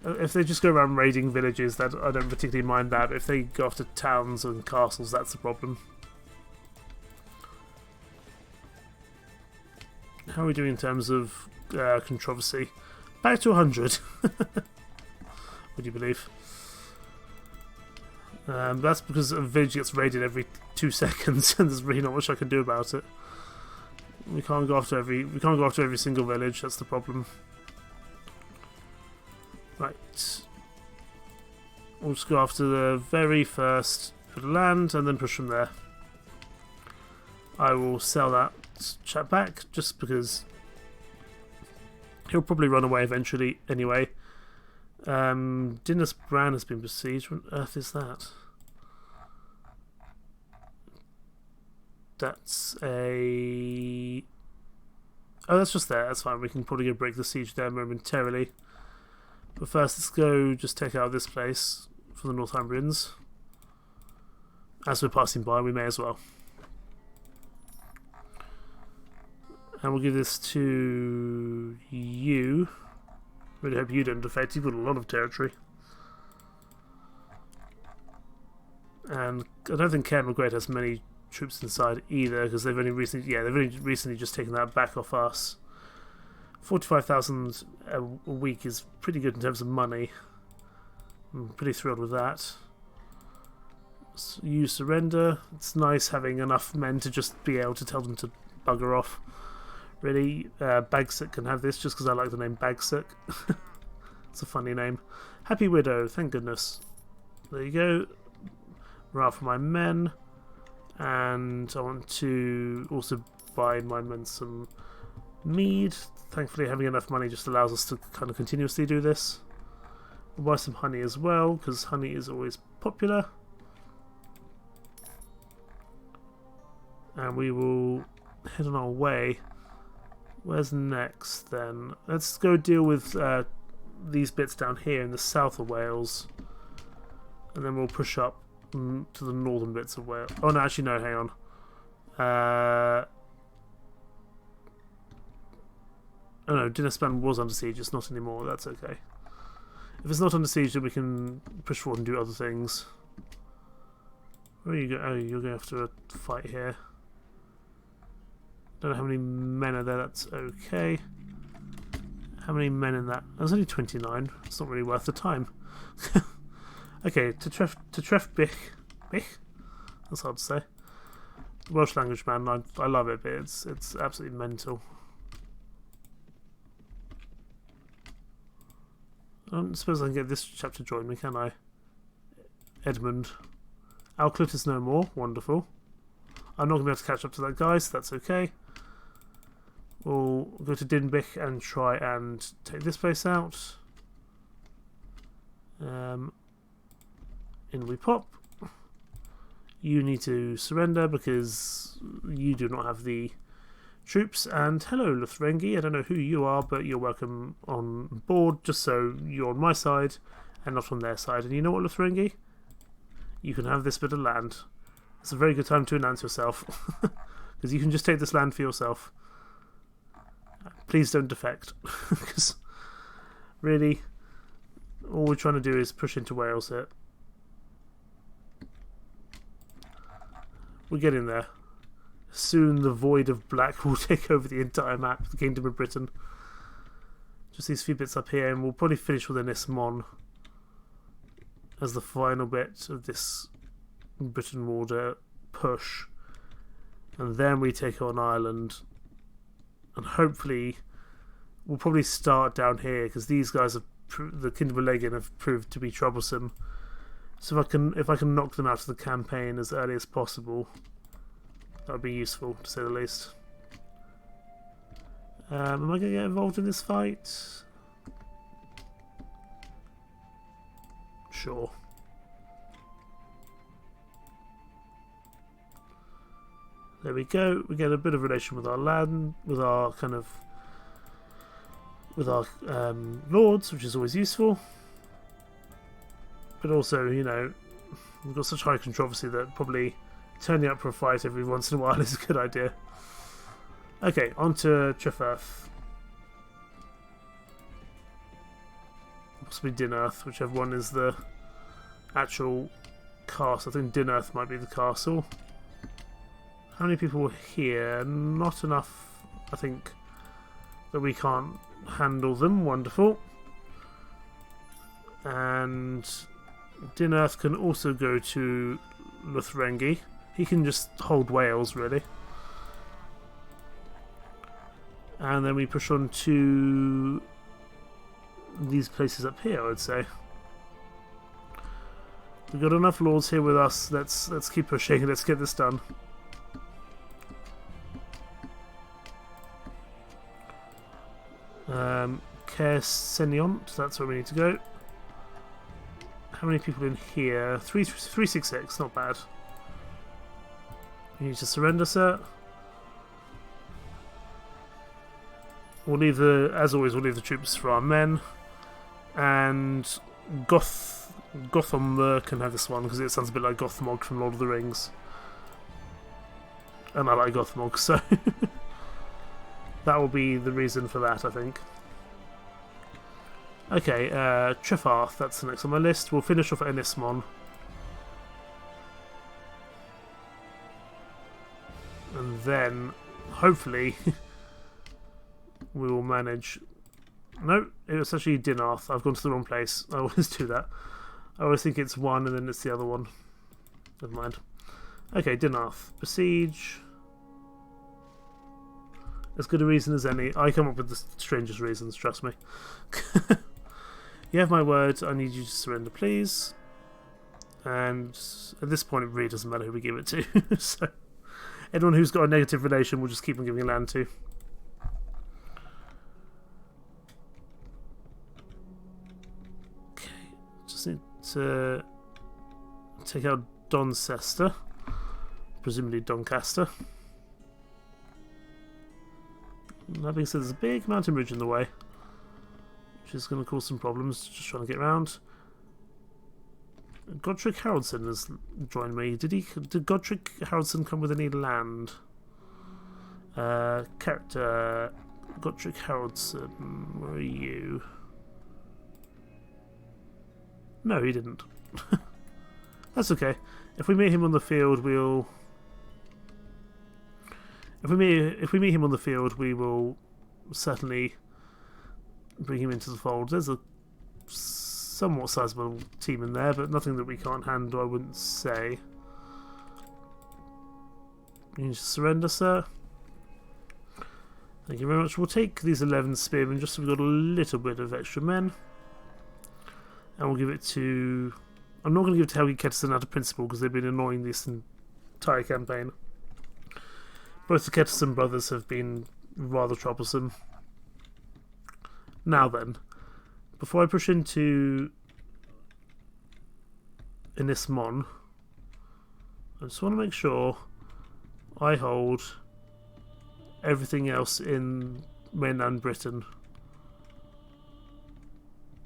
[SPEAKER 1] if they just go around raiding villages, that I don't particularly mind that. But if they go after towns and castles, that's the problem. How are we doing in terms of controversy? Back to 100. Would you believe? That's because a village gets raided every 2 seconds, and there's really not much I can do about it. We can't go after every single village. That's the problem. Right. We'll just go after the very first bit of land and then push from there. I will sell that chap back just because he'll probably run away eventually anyway. Dinas Bran has been besieged. What on earth is that? That's a... Oh, that's just there. That's fine. We can probably go break the siege there momentarily. But first, let's go just take out this place for the Northumbrians. As we're passing by, we may as well. And we'll give this to you. Really hope you don't defect. You've got a lot of territory. And I don't think Cairn Great has many troops inside either, because they've only recently just taken that back off us. 45,000 a week is pretty good in terms of money. I'm pretty thrilled with that. So you surrender. It's nice having enough men to just be able to tell them to bugger off. Really, Bagsuk can have this just because I like the name Bagsuk. It's a funny name. Happy Widow, thank goodness. There you go. Morale for my men. And I want to also buy my men some mead. Thankfully, having enough money just allows us to kind of continuously do this. We'll buy some honey as well, because honey is always popular. And we will head on our way. Where's next then? Let's go deal with these bits down here in the south of Wales. And then we'll push up to the northern bits of Wales. Oh no, actually no, hang on. Oh no, Dinaspan was under siege, it's not anymore, that's okay. If it's not under siege, then we can push forward and do other things. Where are you going? Oh, you're going after a fight here. Don't know how many men are there, that's okay. How many men in that? There's only 29, it's not really worth the time. Okay, to Tref Bich. Bich? That's hard to say. Welsh language, man, I love it, but it's absolutely mental. I don't suppose I can get this chap to join me, can I? Edmund. Alclut is no more. Wonderful. I'm not going to be able to catch up to that guy, so that's okay. We'll go to Dinbich and try and take this place out. In we pop. You need to surrender because you do not have the troops. And hello, Luthrengi. I don't know who you are, but you're welcome on board, just so you're on my side and not on their side. And you know what, Luthrengi? You can have this bit of land. It's a very good time to announce yourself, because you can just take this land for yourself. Please don't defect, because really, all we're trying to do is push into Wales here. We're getting there. Soon the void of black will take over the entire map of the Kingdom of Britain. Just these few bits up here, and we'll probably finish with an Ismon as the final bit of this Brytenwalda push. And then we take on Ireland. And hopefully we'll probably start down here, because these guys have the Kingdom of Legan have proved to be troublesome. So if I can knock them out of the campaign as early as possible, that would be useful, to say the least. Am I going to get involved in this fight? Sure. There we go. We get a bit of relation with our land, with our lords, which is always useful. But also, you know, we've got such high controversy that probably turning up for a fight every once in a while is a good idea. Okay, on to Trefearth. Possibly Dinnerth, whichever one is the actual castle. I think Dinnerth might be the castle. How many people were here? Not enough, I think, that we can't handle them. Wonderful. And Dinnerth can also go to Luthrengi. He can just hold Wales, really. And then we push on to these places up here, I would say. We've got enough lords here with us. Let's keep pushing. Let's get this done. Seniont, that's where we need to go. How many people in here? 366, not bad. You need to surrender, sir. We'll leave as always, we'll leave the troops for our men. And Gotham can have this one because it sounds a bit like Gothmog from Lord of the Rings. And I like Gothmog, so that will be the reason for that, I think. Okay, Trefearth, that's the next on my list. We'll finish off at Enismon. And then, hopefully, we will manage... No, it was actually Dinarth. I've gone to the wrong place. I always do that. I always think it's one and then it's the other one. Never mind. Okay, Dinarth. Besiege. As good a reason as any. I come up with the strangest reasons, trust me. You have my word. I need you to surrender, please. And at this point, it really doesn't matter who we give it to. So, anyone who's got a negative relation, we'll just keep on giving land to. Okay, just need to take out Doncester, presumably Doncaster. That being said, there's a big mountain ridge in the way, which is going to cause some problems, just trying to get around. Godric Haraldson has joined me. Did Godric Haraldson come with any land? Character Godric Haraldson, where are you? No, he didn't. That's okay. If we meet him on the field, we'll... If we meet him on the field, we will certainly bring him into the fold. There's a somewhat sizable team in there, but nothing that we can't handle, I wouldn't say. You need to surrender, sir. Thank you very much. We'll take these 11 spearmen just so we've got a little bit of extra men. And we'll give it to... I'm not going to give it to Helgi Ketterson out of principle because they've been annoying this entire campaign. Both the Ketterson brothers have been rather troublesome. Now then, before I push into Enismon, I just want to make sure I hold everything else in mainland Britain.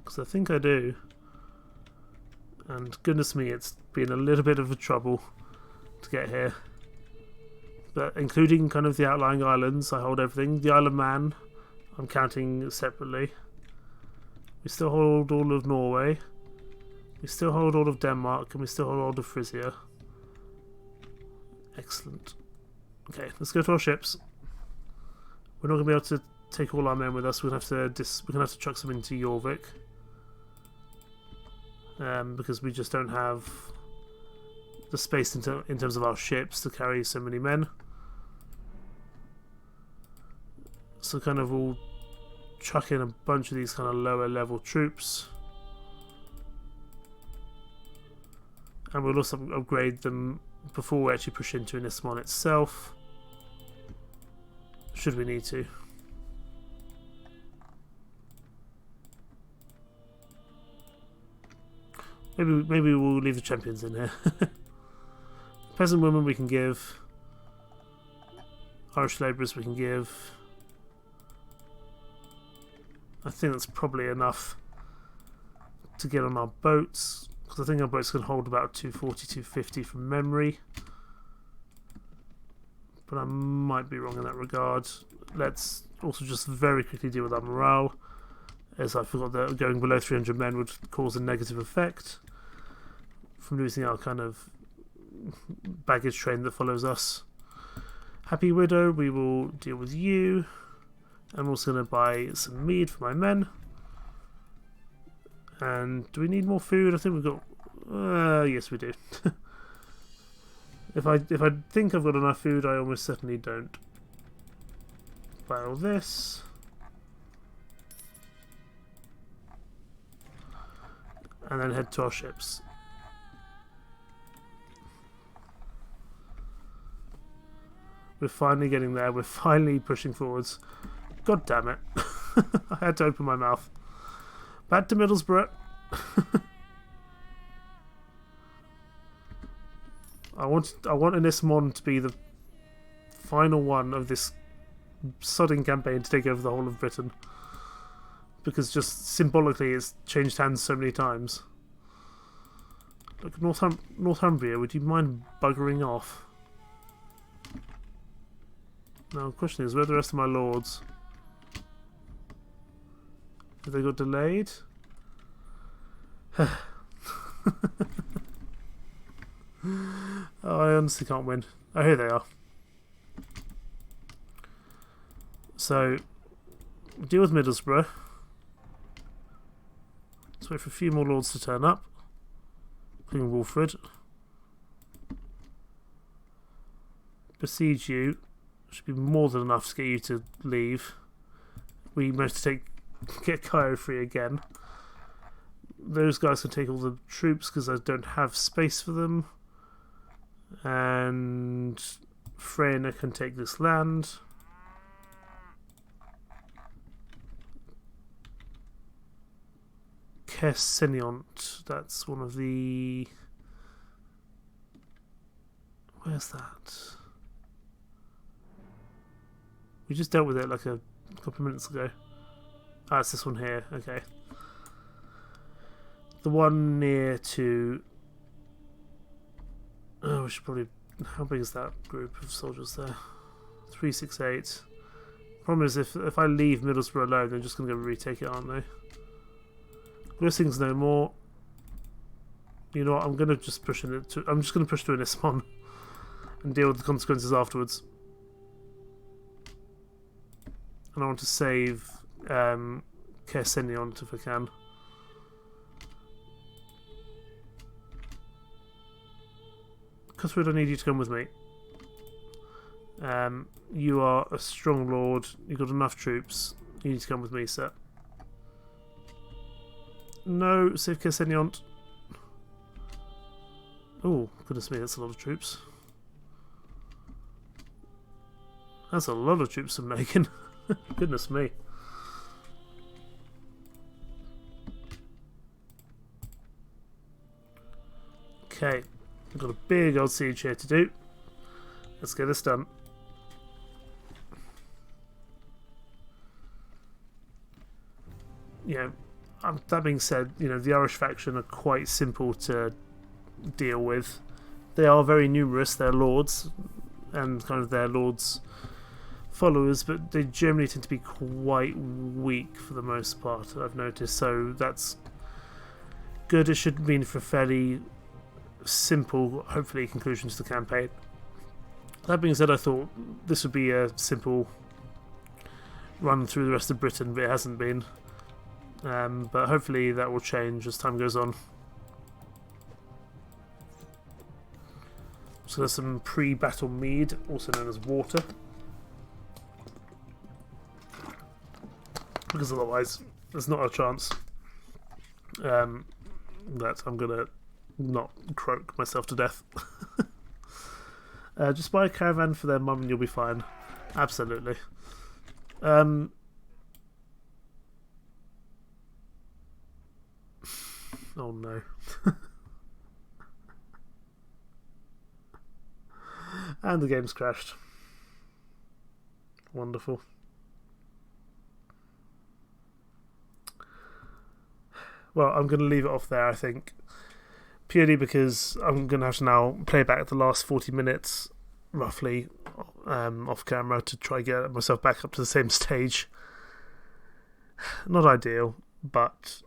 [SPEAKER 1] Because I think I do. And goodness me, it's been a little bit of a trouble to get here. But including kind of the outlying islands, I hold everything. The Isle of Man, I'm counting separately. We still hold all of Norway. We still hold all of Denmark, and we still hold all of Frisia. Excellent. Okay, let's go to our ships. We're not going to be able to take all our men with us. We're going to have to chuck some into Jorvik. Because we just don't have the space in terms of our ships to carry so many men. So kind of we'll chuck in a bunch of these kind of lower level troops. And we'll also upgrade them before we actually push into Enismon itself. Should we need to. Maybe we'll leave the champions in here. Peasant women we can give. Irish labourers we can give. I think that's probably enough to get on our boats. Because I think our boats can hold about 240, 250 from memory. but I might be wrong in that regard. Let's also just very quickly deal with our morale, as I forgot that going below 300 men would cause a negative effect from losing our kind of baggage train that follows us. Happy Widow, we will deal with you. I'm also going to buy some mead for my men. And do we need more food? I think we've got... yes, we do. If I think I've got enough food, I almost certainly don't. Buy all this. And then head to our ships. We're finally getting there. We're finally pushing forwards. God damn it. I had to open my mouth. Back to Middlesbrough. I want Anismon to be the final one of this sodding campaign to take over the whole of Britain. Because just symbolically it's changed hands so many times. Look, Northumbria, would you mind buggering off? Now the question is, where are the rest of my lords? Have they got delayed? Oh, I honestly can't win. Oh, here they are. So, deal with Middlesbrough. Let's wait for a few more lords to turn up. Including Wilfred. Besiege you. Should be more than enough to get you to leave. We managed to get Cairo free again. Those guys can take all the troops because I don't have space for them. And Freyna can take this land. Keseniont, that's one of the... Where's that? We just dealt with it like a couple of minutes ago. Ah, it's this one here, okay. The one near to... Oh, we should probably... How big is that group of soldiers there? 368. Problem is, if I leave Middlesbrough alone, they're just going to go retake it, aren't they? Glissing's no more. You know what? I'm going to just push in it. I'm just going to push through an Ismon and deal with the consequences afterwards. And I want to save Kerseniont if I can. Cuthred, I need you to come with me. You are a strong lord. You've got enough troops. You need to come with me, sir. No, save Kerseniont. Oh, goodness me, that's a lot of troops. That's a lot of troops I'm making. Goodness me. Okay, we've got a big old siege here to do. Let's get this done. Yeah, that being said, you know, the Irish faction are quite simple to deal with. They are very numerous, they're lords, and kind of their lords' followers, but they generally tend to be quite weak for the most part, I've noticed, so that's good. It should mean for a fairly simple, hopefully, conclusion to the campaign. That being said, I thought this would be a simple run through the rest of Britain, but it hasn't been. But hopefully that will change as time goes on. So there's some pre-battle mead, also known as water. Because otherwise there's not a chance that I'm going to not croak myself to death. Just buy a caravan for their mum and you'll be fine. Absolutely. Oh no. And the game's crashed. Wonderful. Well, I'm going to leave it off there, I think. Purely because I'm going to have to now play back the last 40 minutes, roughly, off camera to try get myself back up to the same stage. Not ideal, but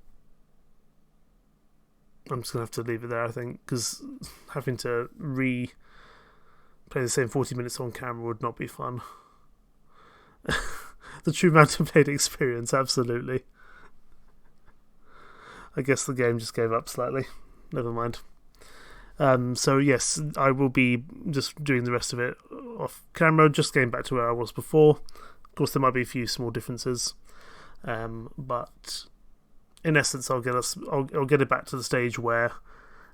[SPEAKER 1] I'm just going to have to leave it there, I think, because having to play the same 40 minutes on camera would not be fun. The true Mountain Blade experience, absolutely. I guess the game just gave up slightly. Never mind. So yes, I will be just doing the rest of it off camera, just getting back to where I was before. Of course, there might be a few small differences, but in essence, I'll get it back to the stage where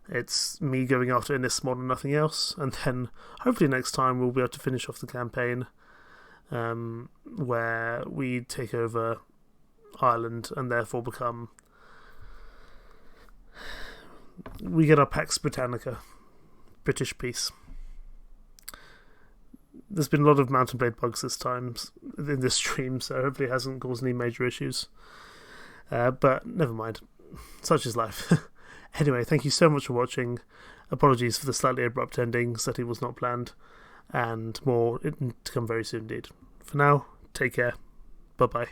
[SPEAKER 1] it's me going after Innis mod and nothing else, and then hopefully next time we'll be able to finish off the campaign, where we take over Ireland and therefore we get our Pax Britannica, British peace. There's been a lot of Mountain Blade bugs this time in this stream, so hopefully it hasn't caused any major issues. But never mind. Such is life. Anyway, thank you so much for watching. Apologies for the slightly abrupt ending, certainly was not planned. And more to come very soon indeed. For now, take care. Bye-bye.